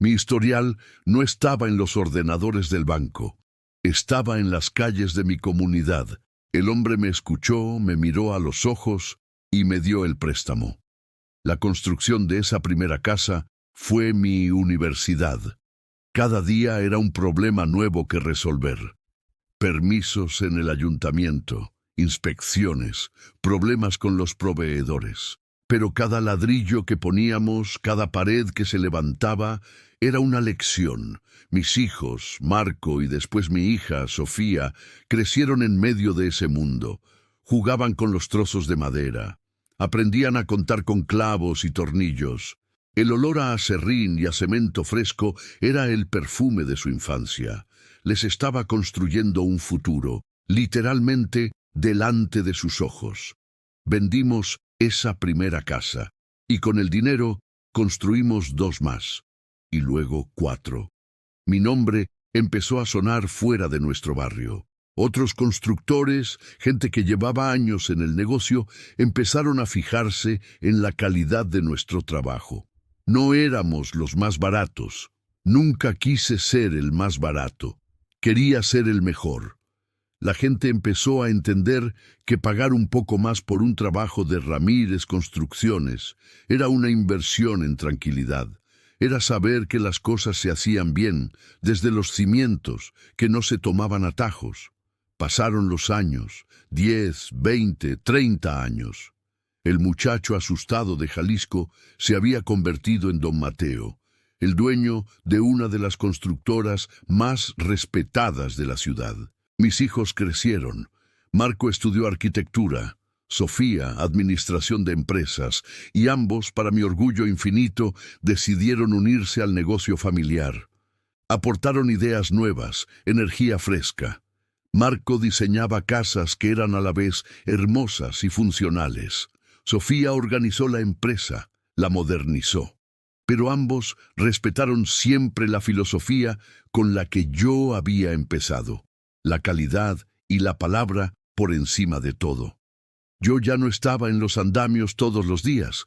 Mi historial no estaba en los ordenadores del banco, estaba en las calles de mi comunidad. El hombre me escuchó, me miró a los ojos y me dio el préstamo. La construcción de esa primera casa fue mi universidad. Cada día era un problema nuevo que resolver. Permisos en el ayuntamiento, inspecciones, problemas con los proveedores. Pero cada ladrillo que poníamos, cada pared que se levantaba, era una lección. Mis hijos, Marco y después mi hija, Sofía, crecieron en medio de ese mundo. Jugaban con los trozos de madera. Aprendían a contar con clavos y tornillos. El olor a aserrín y a cemento fresco era el perfume de su infancia. Les estaba construyendo un futuro, literalmente delante de sus ojos. Vendimos esa primera casa, y con el dinero construimos 2 más, y luego 4. Mi nombre empezó a sonar fuera de nuestro barrio. Otros constructores, gente que llevaba años en el negocio, empezaron a fijarse en la calidad de nuestro trabajo. No éramos los más baratos. Nunca quise ser el más barato. Quería ser el mejor. La gente empezó a entender que pagar un poco más por un trabajo de Ramírez Construcciones era una inversión en tranquilidad. Era saber que las cosas se hacían bien, desde los cimientos, que no se tomaban atajos. Pasaron los años, 10, 20, 30 años. El muchacho asustado de Jalisco se había convertido en don Mateo, el dueño de una de las constructoras más respetadas de la ciudad. Mis hijos crecieron. Marco estudió arquitectura, Sofía, administración de empresas, y ambos, para mi orgullo infinito, decidieron unirse al negocio familiar. Aportaron ideas nuevas, energía fresca. Marco diseñaba casas que eran a la vez hermosas y funcionales. Sofía organizó la empresa, la modernizó. Pero ambos respetaron siempre la filosofía con la que yo había empezado. La calidad y la palabra por encima de todo. Yo ya no estaba en los andamios todos los días.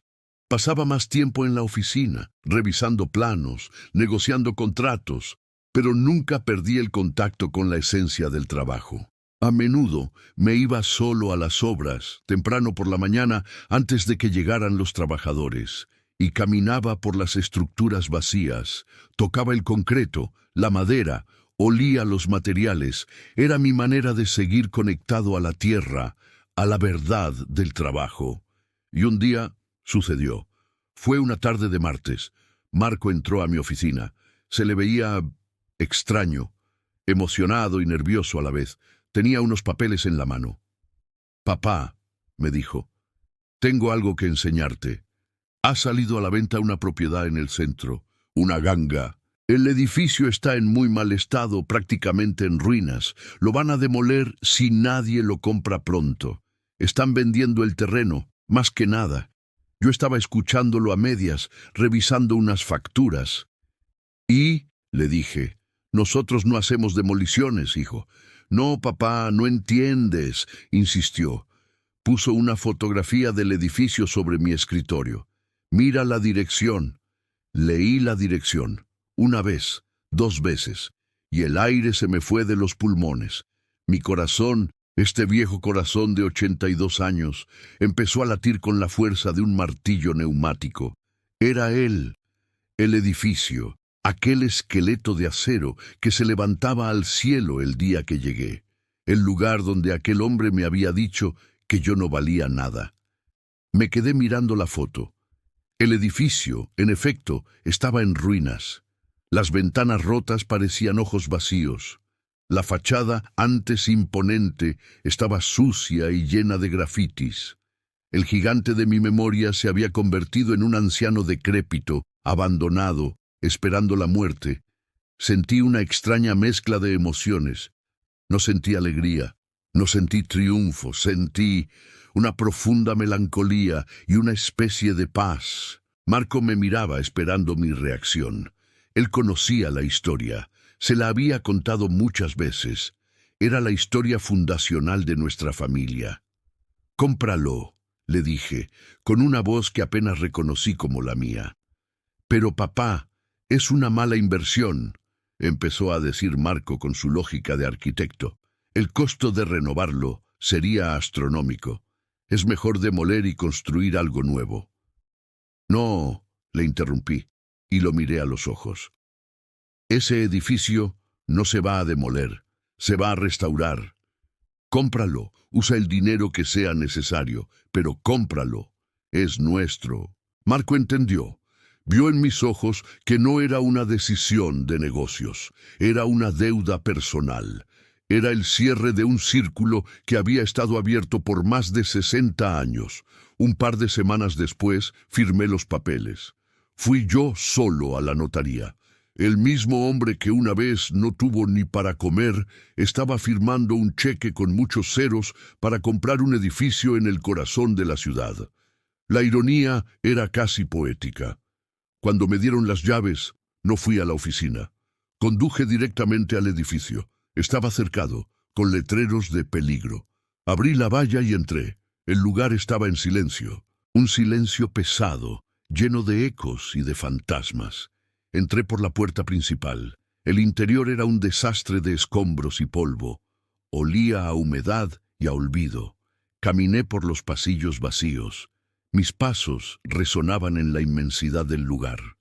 Pasaba más tiempo en la oficina, revisando planos, negociando contratos, pero nunca perdí el contacto con la esencia del trabajo. A menudo me iba solo a las obras, temprano por la mañana, antes de que llegaran los trabajadores, y caminaba por las estructuras vacías, tocaba el concreto, la madera, olía los materiales. Era mi manera de seguir conectado a la tierra, a la verdad del trabajo. Y un día sucedió. Fue una tarde de martes. Marco entró a mi oficina. Se le veía extraño, emocionado y nervioso a la vez. Tenía unos papeles en la mano. «Papá», me dijo, «tengo algo que enseñarte. Ha salido a la venta una propiedad en el centro, una ganga. El edificio está en muy mal estado, prácticamente en ruinas. Lo van a demoler si nadie lo compra pronto. Están vendiendo el terreno, más que nada. Yo estaba escuchándolo a medias, revisando unas facturas. Y, le dije, nosotros no hacemos demoliciones, hijo. No, papá, no entiendes, insistió. Puso una fotografía del edificio sobre mi escritorio. Mira la dirección. Leí la dirección. 1 vez, 2 veces, y el aire se me fue de los pulmones. Mi corazón, este viejo corazón de 82 años, empezó a latir con la fuerza de un martillo neumático. Era él, el edificio, aquel esqueleto de acero que se levantaba al cielo el día que llegué, el lugar donde aquel hombre me había dicho que yo no valía nada. Me quedé mirando la foto. El edificio, en efecto, estaba en ruinas. Las ventanas rotas parecían ojos vacíos. La fachada, antes imponente, estaba sucia y llena de grafitis. El gigante de mi memoria se había convertido en un anciano decrépito, abandonado, esperando la muerte. Sentí una extraña mezcla de emociones. No sentí alegría, No sentí triunfo, sentí una profunda melancolía y una especie de paz. Marco me miraba esperando mi reacción. Él conocía la historia, se la había contado muchas veces. Era la historia fundacional de nuestra familia. «Cómpralo», le dije, con una voz que apenas reconocí como la mía. «Pero papá, es una mala inversión», empezó a decir Marco con su lógica de arquitecto. «El costo de renovarlo sería astronómico. Es mejor demoler y construir algo nuevo». «No», le interrumpí, y lo miré a los ojos. «Ese edificio no se va a demoler, se va a restaurar. Cómpralo, usa el dinero que sea necesario, pero cómpralo. Es nuestro». Marco entendió. Vio en mis ojos que no era una decisión de negocios, era una deuda personal. Era el cierre de un círculo que había estado abierto por más de 60 años. Un par de semanas después firmé los papeles. Fui yo solo a la notaría. El mismo hombre que una vez no tuvo ni para comer estaba firmando un cheque con muchos ceros para comprar un edificio en el corazón de la ciudad. La ironía era casi poética. Cuando me dieron las llaves, no fui a la oficina. Conduje directamente al edificio. Estaba cercado, con letreros de peligro. Abrí la valla y entré. El lugar estaba en silencio. Un silencio pesado, lleno de ecos y de fantasmas. Entré por la puerta principal. El interior era un desastre de escombros y polvo. Olía a humedad y a olvido. Caminé por los pasillos vacíos. Mis pasos resonaban en la inmensidad del lugar.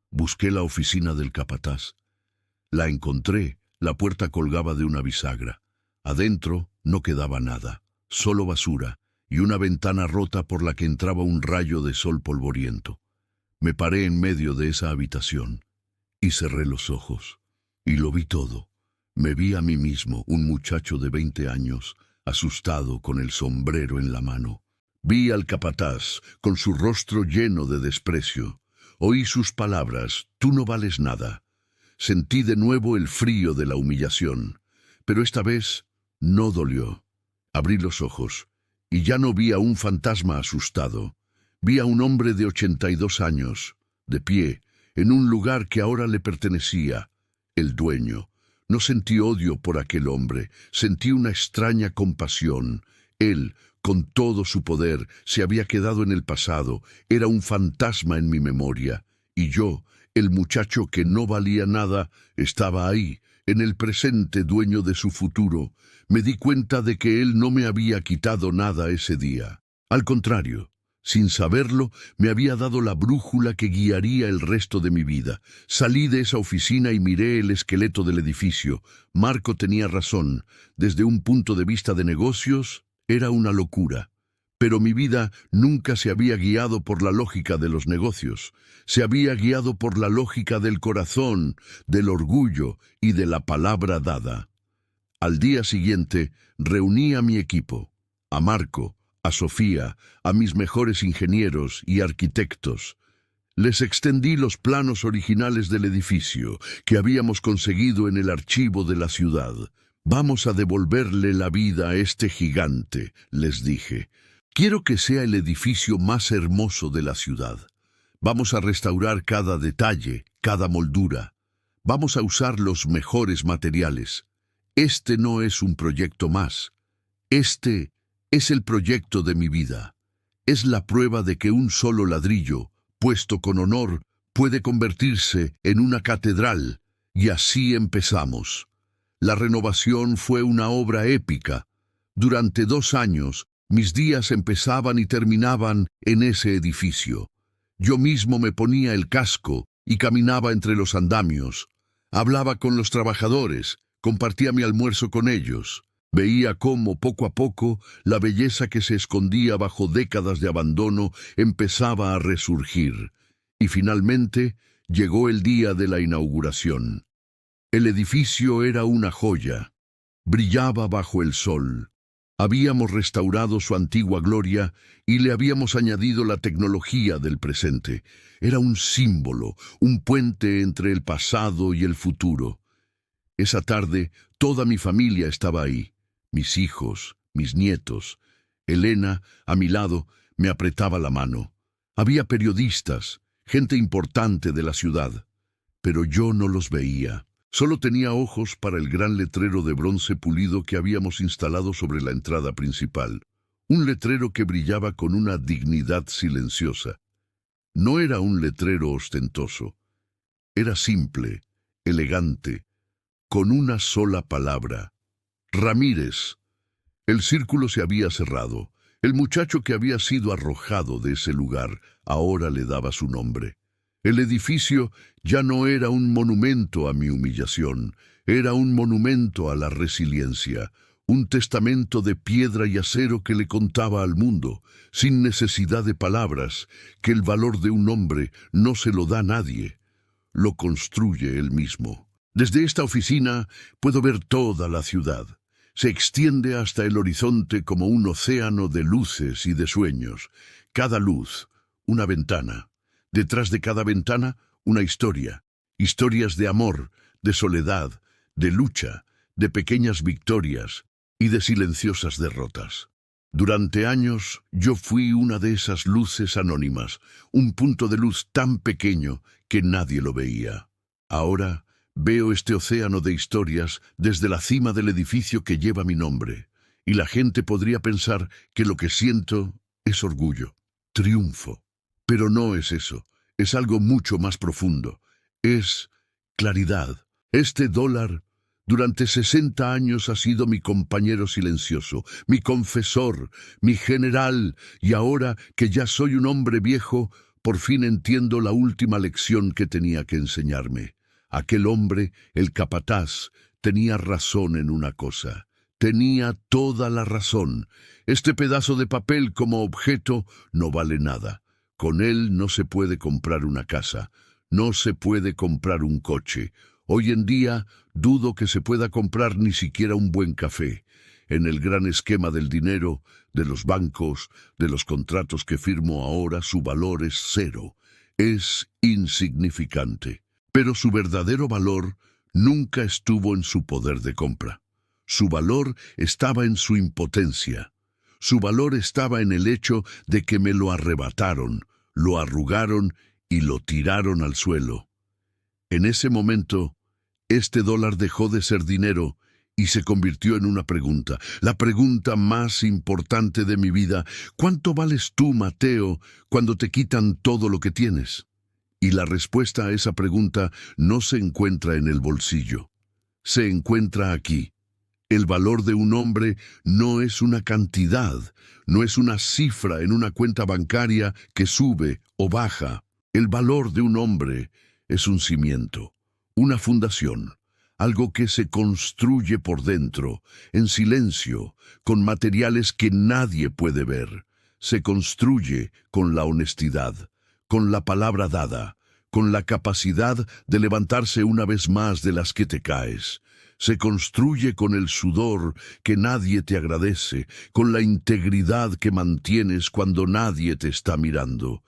Busqué la oficina del capataz. La encontré, la puerta colgaba de una bisagra. Adentro no quedaba nada, solo basura y una ventana rota por la que entraba un rayo de sol polvoriento. Me paré en medio de esa habitación y cerré los ojos. Y lo vi todo. Me vi a mí mismo, un muchacho de 20 años, asustado con el sombrero en la mano. Vi al capataz, con su rostro lleno de desprecio. Oí sus palabras: «Tú no vales nada». Sentí de nuevo el frío de la humillación, pero esta vez no dolió. Abrí los ojos, y ya no vi a un fantasma asustado. Vi a un hombre de 82 años, de pie, en un lugar que ahora le pertenecía, el dueño. No sentí odio por aquel hombre, sentí una extraña compasión. Él, con todo su poder, se había quedado en el pasado, era un fantasma en mi memoria, y yo, el muchacho que no valía nada, estaba ahí, en el presente, dueño de su futuro. Me di cuenta de que él no me había quitado nada ese día. Al contrario, sin saberlo, me había dado la brújula que guiaría el resto de mi vida. Salí de esa oficina y miré el esqueleto del edificio. Marco tenía razón. Desde un punto de vista de negocios, era una locura. Pero mi vida nunca se había guiado por la lógica de los negocios. Se había guiado por la lógica del corazón, del orgullo y de la palabra dada. Al día siguiente, reuní a mi equipo, a Marco, a Sofía, a mis mejores ingenieros y arquitectos. Les extendí los planos originales del edificio que habíamos conseguido en el archivo de la ciudad. «Vamos a devolverle la vida a este gigante», les dije. «Quiero que sea el edificio más hermoso de la ciudad. Vamos a restaurar cada detalle, cada moldura. Vamos a usar los mejores materiales. Este no es un proyecto más. Este es el proyecto de mi vida. Es la prueba de que un solo ladrillo, puesto con honor, puede convertirse en una catedral». Y así empezamos. La renovación fue una obra épica. Durante 2 años, mis días empezaban y terminaban en ese edificio. Yo mismo me ponía el casco y caminaba entre los andamios. Hablaba con los trabajadores, compartía mi almuerzo con ellos. Veía cómo, poco a poco, la belleza que se escondía bajo décadas de abandono empezaba a resurgir. Y finalmente llegó el día de la inauguración. El edificio era una joya. Brillaba bajo el sol. Habíamos restaurado su antigua gloria y le habíamos añadido la tecnología del presente. Era un símbolo, un puente entre el pasado y el futuro. Esa tarde, toda mi familia estaba ahí. mis hijos, mis nietos. Elena, a mi lado, me apretaba la mano. Había periodistas, gente importante de la ciudad, pero yo no los veía. Solo tenía ojos para el gran letrero de bronce pulido que habíamos instalado sobre la entrada principal. Un letrero que brillaba con una dignidad silenciosa. No era un letrero ostentoso. Era simple, elegante, con una sola palabra: Ramírez. El círculo se había cerrado. El muchacho que había sido arrojado de ese lugar ahora le daba su nombre. El edificio ya no era un monumento a mi humillación, era un monumento a la resiliencia, un testamento de piedra y acero que le contaba al mundo, sin necesidad de palabras, que el valor de un hombre no se lo da a nadie, lo construye él mismo. Desde esta oficina puedo ver toda la ciudad. Se extiende hasta el horizonte como un océano de luces y de sueños. Cada luz, una ventana. Detrás de cada ventana, una historia. Historias de amor, de soledad, de lucha, de pequeñas victorias y de silenciosas derrotas. Durante años yo fui una de esas luces anónimas, un punto de luz tan pequeño que nadie lo veía. Ahora veo este océano de historias desde la cima del edificio que lleva mi nombre, y la gente podría pensar que lo que siento es orgullo, triunfo. Pero no es eso, es algo mucho más profundo. Es claridad. Este dólar durante 60 años ha sido mi compañero silencioso, mi confesor, mi general, y ahora que ya soy un hombre viejo, por fin entiendo la última lección que tenía que enseñarme. Aquel hombre, el capataz, tenía razón en una cosa. Tenía toda la razón. Este pedazo de papel como objeto no vale nada. Con él no se puede comprar una casa, no se puede comprar un coche. Hoy en día dudo que se pueda comprar ni siquiera un buen café. En el gran esquema del dinero, de los bancos, de los contratos que firmo ahora, su valor es cero. Es insignificante. Pero su verdadero valor nunca estuvo en su poder de compra. Su valor estaba en su impotencia. Su valor estaba en el hecho de que me lo arrebataron, lo arrugaron y lo tiraron al suelo. En ese momento, este dólar dejó de ser dinero y se convirtió en una pregunta, la pregunta más importante de mi vida. ¿Cuánto vales tú, Mateo, cuando te quitan todo lo que tienes? Y la respuesta a esa pregunta no se encuentra en el bolsillo, se encuentra aquí. El valor de un hombre no es una cantidad, no es una cifra en una cuenta bancaria que sube o baja. El valor de un hombre es un cimiento, una fundación, algo que se construye por dentro, en silencio, con materiales que nadie puede ver. Se construye con la honestidad, con la palabra dada, con la capacidad de levantarse una vez más de las que te caes. Se construye con el sudor que nadie te agradece, con la integridad que mantienes cuando nadie te está mirando.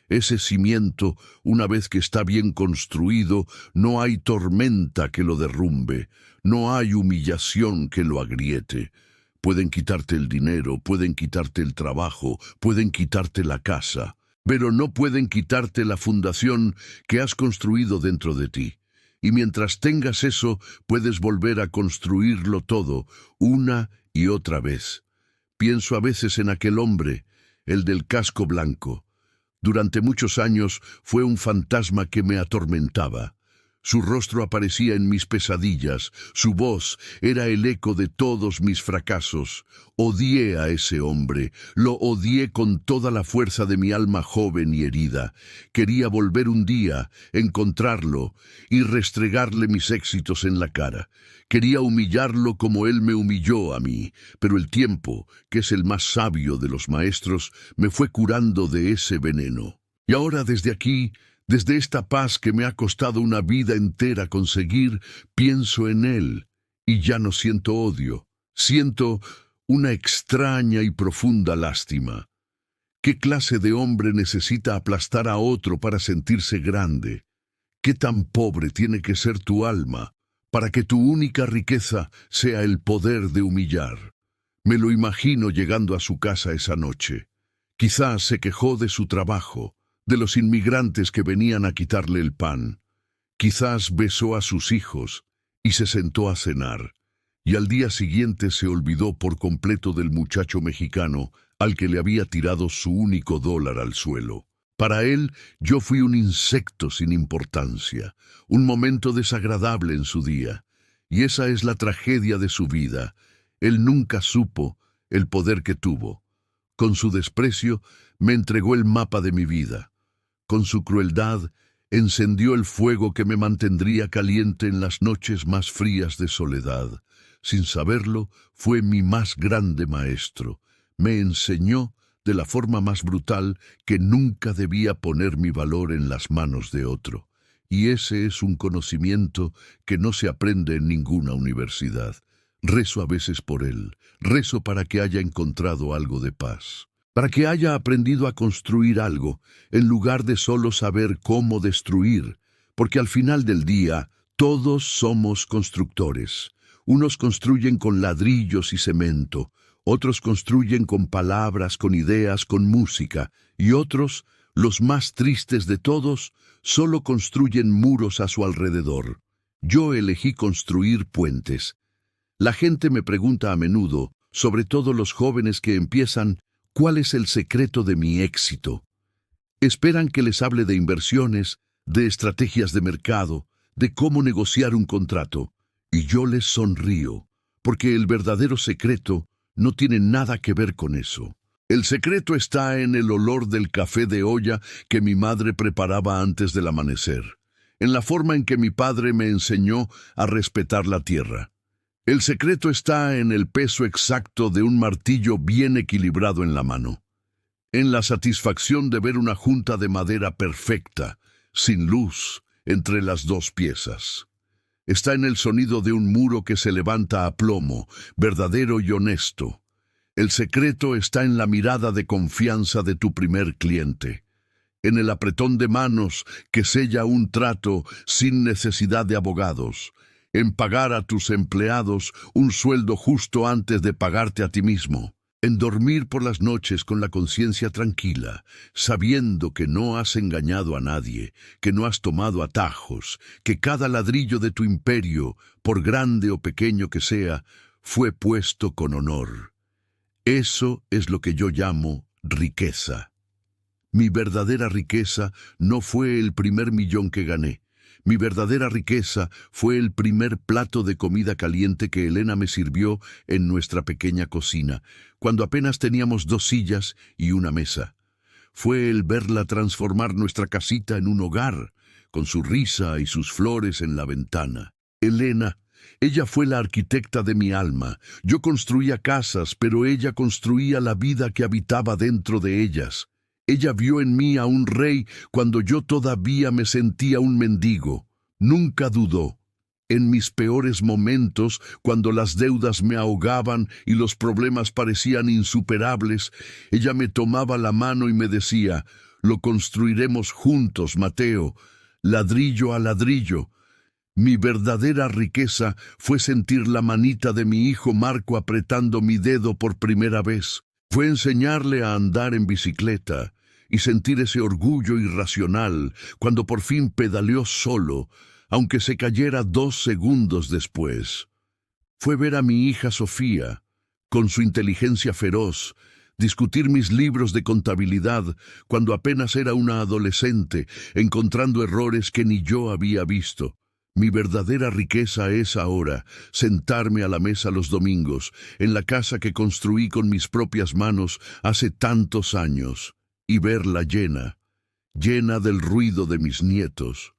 Ese cimiento, una vez que está bien construido, no hay tormenta que lo derrumbe, no hay humillación que lo agriete. Pueden quitarte el dinero, pueden quitarte el trabajo, pueden quitarte la casa, pero no pueden quitarte la fundación que has construido dentro de ti. Y mientras tengas eso, puedes volver a construirlo todo, una y otra vez. Pienso a veces en aquel hombre, el del casco blanco. Durante muchos años fue un fantasma que me atormentaba. Su rostro aparecía en mis pesadillas, su voz era el eco de todos mis fracasos. Odié a ese hombre, lo odié con toda la fuerza de mi alma joven y herida. Quería volver un día, encontrarlo y restregarle mis éxitos en la cara. Quería humillarlo como él me humilló a mí, pero el tiempo, que es el más sabio de los maestros, me fue curando de ese veneno. Y ahora desde aquí, desde esta paz que me ha costado una vida entera conseguir, pienso en él y ya no siento odio. Siento una extraña y profunda lástima. ¿Qué clase de hombre necesita aplastar a otro para sentirse grande? ¿Qué tan pobre tiene que ser tu alma para que tu única riqueza sea el poder de humillar? Me lo imagino llegando a su casa esa noche. Quizás se quejó de su trabajo, de los inmigrantes que venían a quitarle el pan. Quizás besó a sus hijos y se sentó a cenar. Y al día siguiente se olvidó por completo del muchacho mexicano al que le había tirado su único dólar al suelo. Para él, yo fui un insecto sin importancia, un momento desagradable en su día. Y esa es la tragedia de su vida. Él nunca supo el poder que tuvo. Con su desprecio, me entregó el mapa de mi vida. Con su crueldad, encendió el fuego que me mantendría caliente en las noches más frías de soledad. Sin saberlo, fue mi más grande maestro. Me enseñó, de la forma más brutal, que nunca debía poner mi valor en las manos de otro. Y ese es un conocimiento que no se aprende en ninguna universidad. Rezo a veces por él, rezo para que haya encontrado algo de paz, para que haya aprendido a construir algo, en lugar de solo saber cómo destruir, porque al final del día, todos somos constructores. Unos construyen con ladrillos y cemento, otros construyen con palabras, con ideas, con música, y otros, los más tristes de todos, solo construyen muros a su alrededor. Yo elegí construir puentes. La gente me pregunta a menudo, sobre todo los jóvenes que empiezan, ¿cuál es el secreto de mi éxito? Esperan que les hable de inversiones, de estrategias de mercado, de cómo negociar un contrato. Y yo les sonrío, porque el verdadero secreto no tiene nada que ver con eso. El secreto está en el olor del café de olla que mi madre preparaba antes del amanecer, en la forma en que mi padre me enseñó a respetar la tierra. El secreto está en el peso exacto de un martillo bien equilibrado en la mano, en la satisfacción de ver una junta de madera perfecta, sin luz, entre las dos piezas. Está en el sonido de un muro que se levanta a plomo, verdadero y honesto. El secreto está en la mirada de confianza de tu primer cliente, en el apretón de manos que sella un trato sin necesidad de abogados, en pagar a tus empleados un sueldo justo antes de pagarte a ti mismo, en dormir por las noches con la conciencia tranquila, sabiendo que no has engañado a nadie, que no has tomado atajos, que cada ladrillo de tu imperio, por grande o pequeño que sea, fue puesto con honor. Eso es lo que yo llamo riqueza. Mi verdadera riqueza no fue el primer millón que gané. Mi verdadera riqueza fue el primer plato de comida caliente que Elena me sirvió en nuestra pequeña cocina, cuando apenas teníamos 2 sillas y una mesa. Fue el verla transformar nuestra casita en un hogar, con su risa y sus flores en la ventana. Elena, ella fue la arquitecta de mi alma. Yo construía casas, pero ella construía la vida que habitaba dentro de ellas. Ella vio en mí a un rey cuando yo todavía me sentía un mendigo. Nunca dudó. En mis peores momentos, cuando las deudas me ahogaban y los problemas parecían insuperables, ella me tomaba la mano y me decía, «Lo construiremos juntos, Mateo, ladrillo a ladrillo». Mi verdadera riqueza fue sentir la manita de mi hijo Marco apretando mi dedo por primera vez. Fue enseñarle a andar en bicicleta y sentir ese orgullo irracional cuando por fin pedaleó solo, aunque se cayera 2 segundos después. Fue ver a mi hija Sofía, con su inteligencia feroz, discutir mis libros de contabilidad cuando apenas era una adolescente, encontrando errores que ni yo había visto. Mi verdadera riqueza es ahora sentarme a la mesa los domingos, en la casa que construí con mis propias manos hace tantos años, y verla llena, llena del ruido de mis nietos.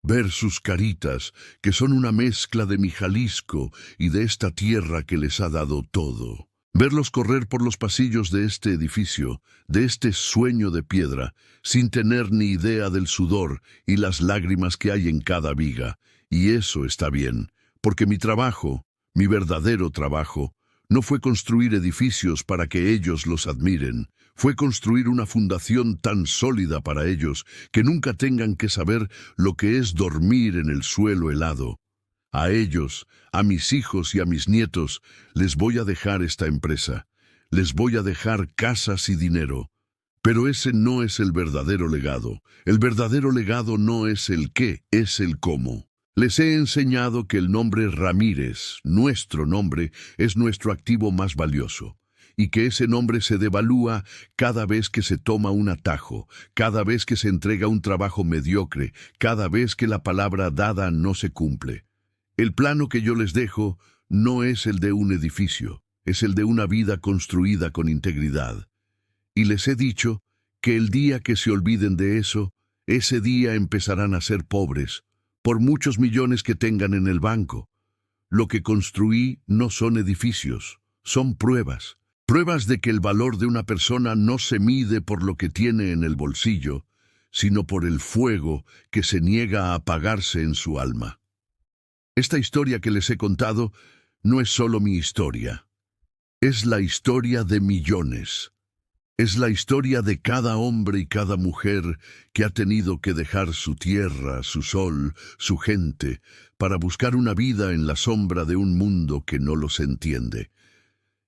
Ver sus caritas, que son una mezcla de mi Jalisco y de esta tierra que les ha dado todo. Verlos correr por los pasillos de este edificio, de este sueño de piedra, sin tener ni idea del sudor y las lágrimas que hay en cada viga. Y eso está bien, porque mi trabajo, mi verdadero trabajo, no fue construir edificios para que ellos los admiren, fue construir una fundación tan sólida para ellos que nunca tengan que saber lo que es dormir en el suelo helado. A ellos, a mis hijos y a mis nietos, les voy a dejar esta empresa. Les voy a dejar casas y dinero. Pero ese no es el verdadero legado. El verdadero legado no es el qué, es el cómo. Les he enseñado que el nombre Ramírez, nuestro nombre, es nuestro activo más valioso, y que ese nombre se devalúa cada vez que se toma un atajo, cada vez que se entrega un trabajo mediocre, cada vez que la palabra dada no se cumple. El plano que yo les dejo no es el de un edificio, es el de una vida construida con integridad. Y les he dicho que el día que se olviden de eso, ese día empezarán a ser pobres, por muchos millones que tengan en el banco. Lo que construí no son edificios, son pruebas. Pruebas de que el valor de una persona no se mide por lo que tiene en el bolsillo, sino por el fuego que se niega a apagarse en su alma. Esta historia que les he contado no es solo mi historia. Es la historia de millones. Es la historia de cada hombre y cada mujer que ha tenido que dejar su tierra, su sol, su gente, para buscar una vida en la sombra de un mundo que no los entiende.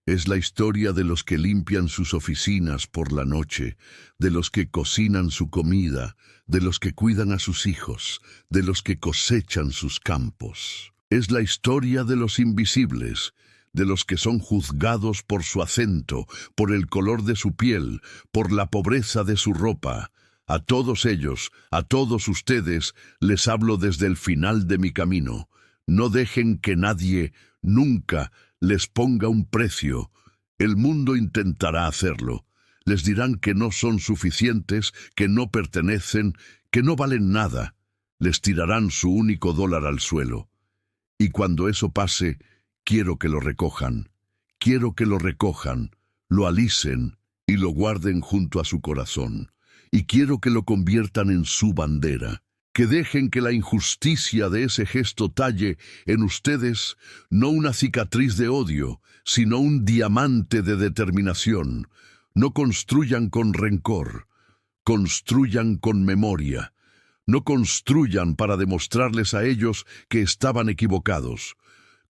Es la historia de los que limpian sus oficinas por la noche, de los que cocinan su comida, de los que cuidan a sus hijos, de los que cosechan sus campos. Es la historia de los invisibles, de los que son juzgados por su acento, por el color de su piel, por la pobreza de su ropa. A todos ellos, a todos ustedes, les hablo desde el final de mi camino. No dejen que nadie, nunca, les ponga un precio. El mundo intentará hacerlo. Les dirán que no son suficientes, que no pertenecen, que no valen nada. Les tirarán su único dólar al suelo. Y cuando eso pase, quiero que lo recojan. Quiero que lo recojan, lo alisen y lo guarden junto a su corazón. Y quiero que lo conviertan en su bandera. Que dejen que la injusticia de ese gesto talle en ustedes no una cicatriz de odio, sino un diamante de determinación. No construyan con rencor, construyan con memoria. No construyan para demostrarles a ellos que estaban equivocados.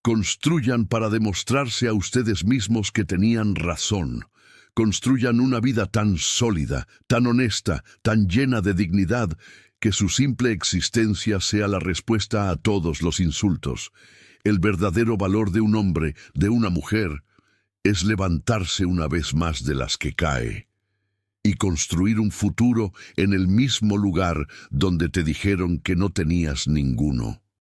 Construyan para demostrarse a ustedes mismos que tenían razón. Construyan una vida tan sólida, tan honesta, tan llena de dignidad, que su simple existencia sea la respuesta a todos los insultos. El verdadero valor de un hombre, de una mujer, es levantarse una vez más de las que cae y construir un futuro en el mismo lugar donde te dijeron que no tenías ninguno.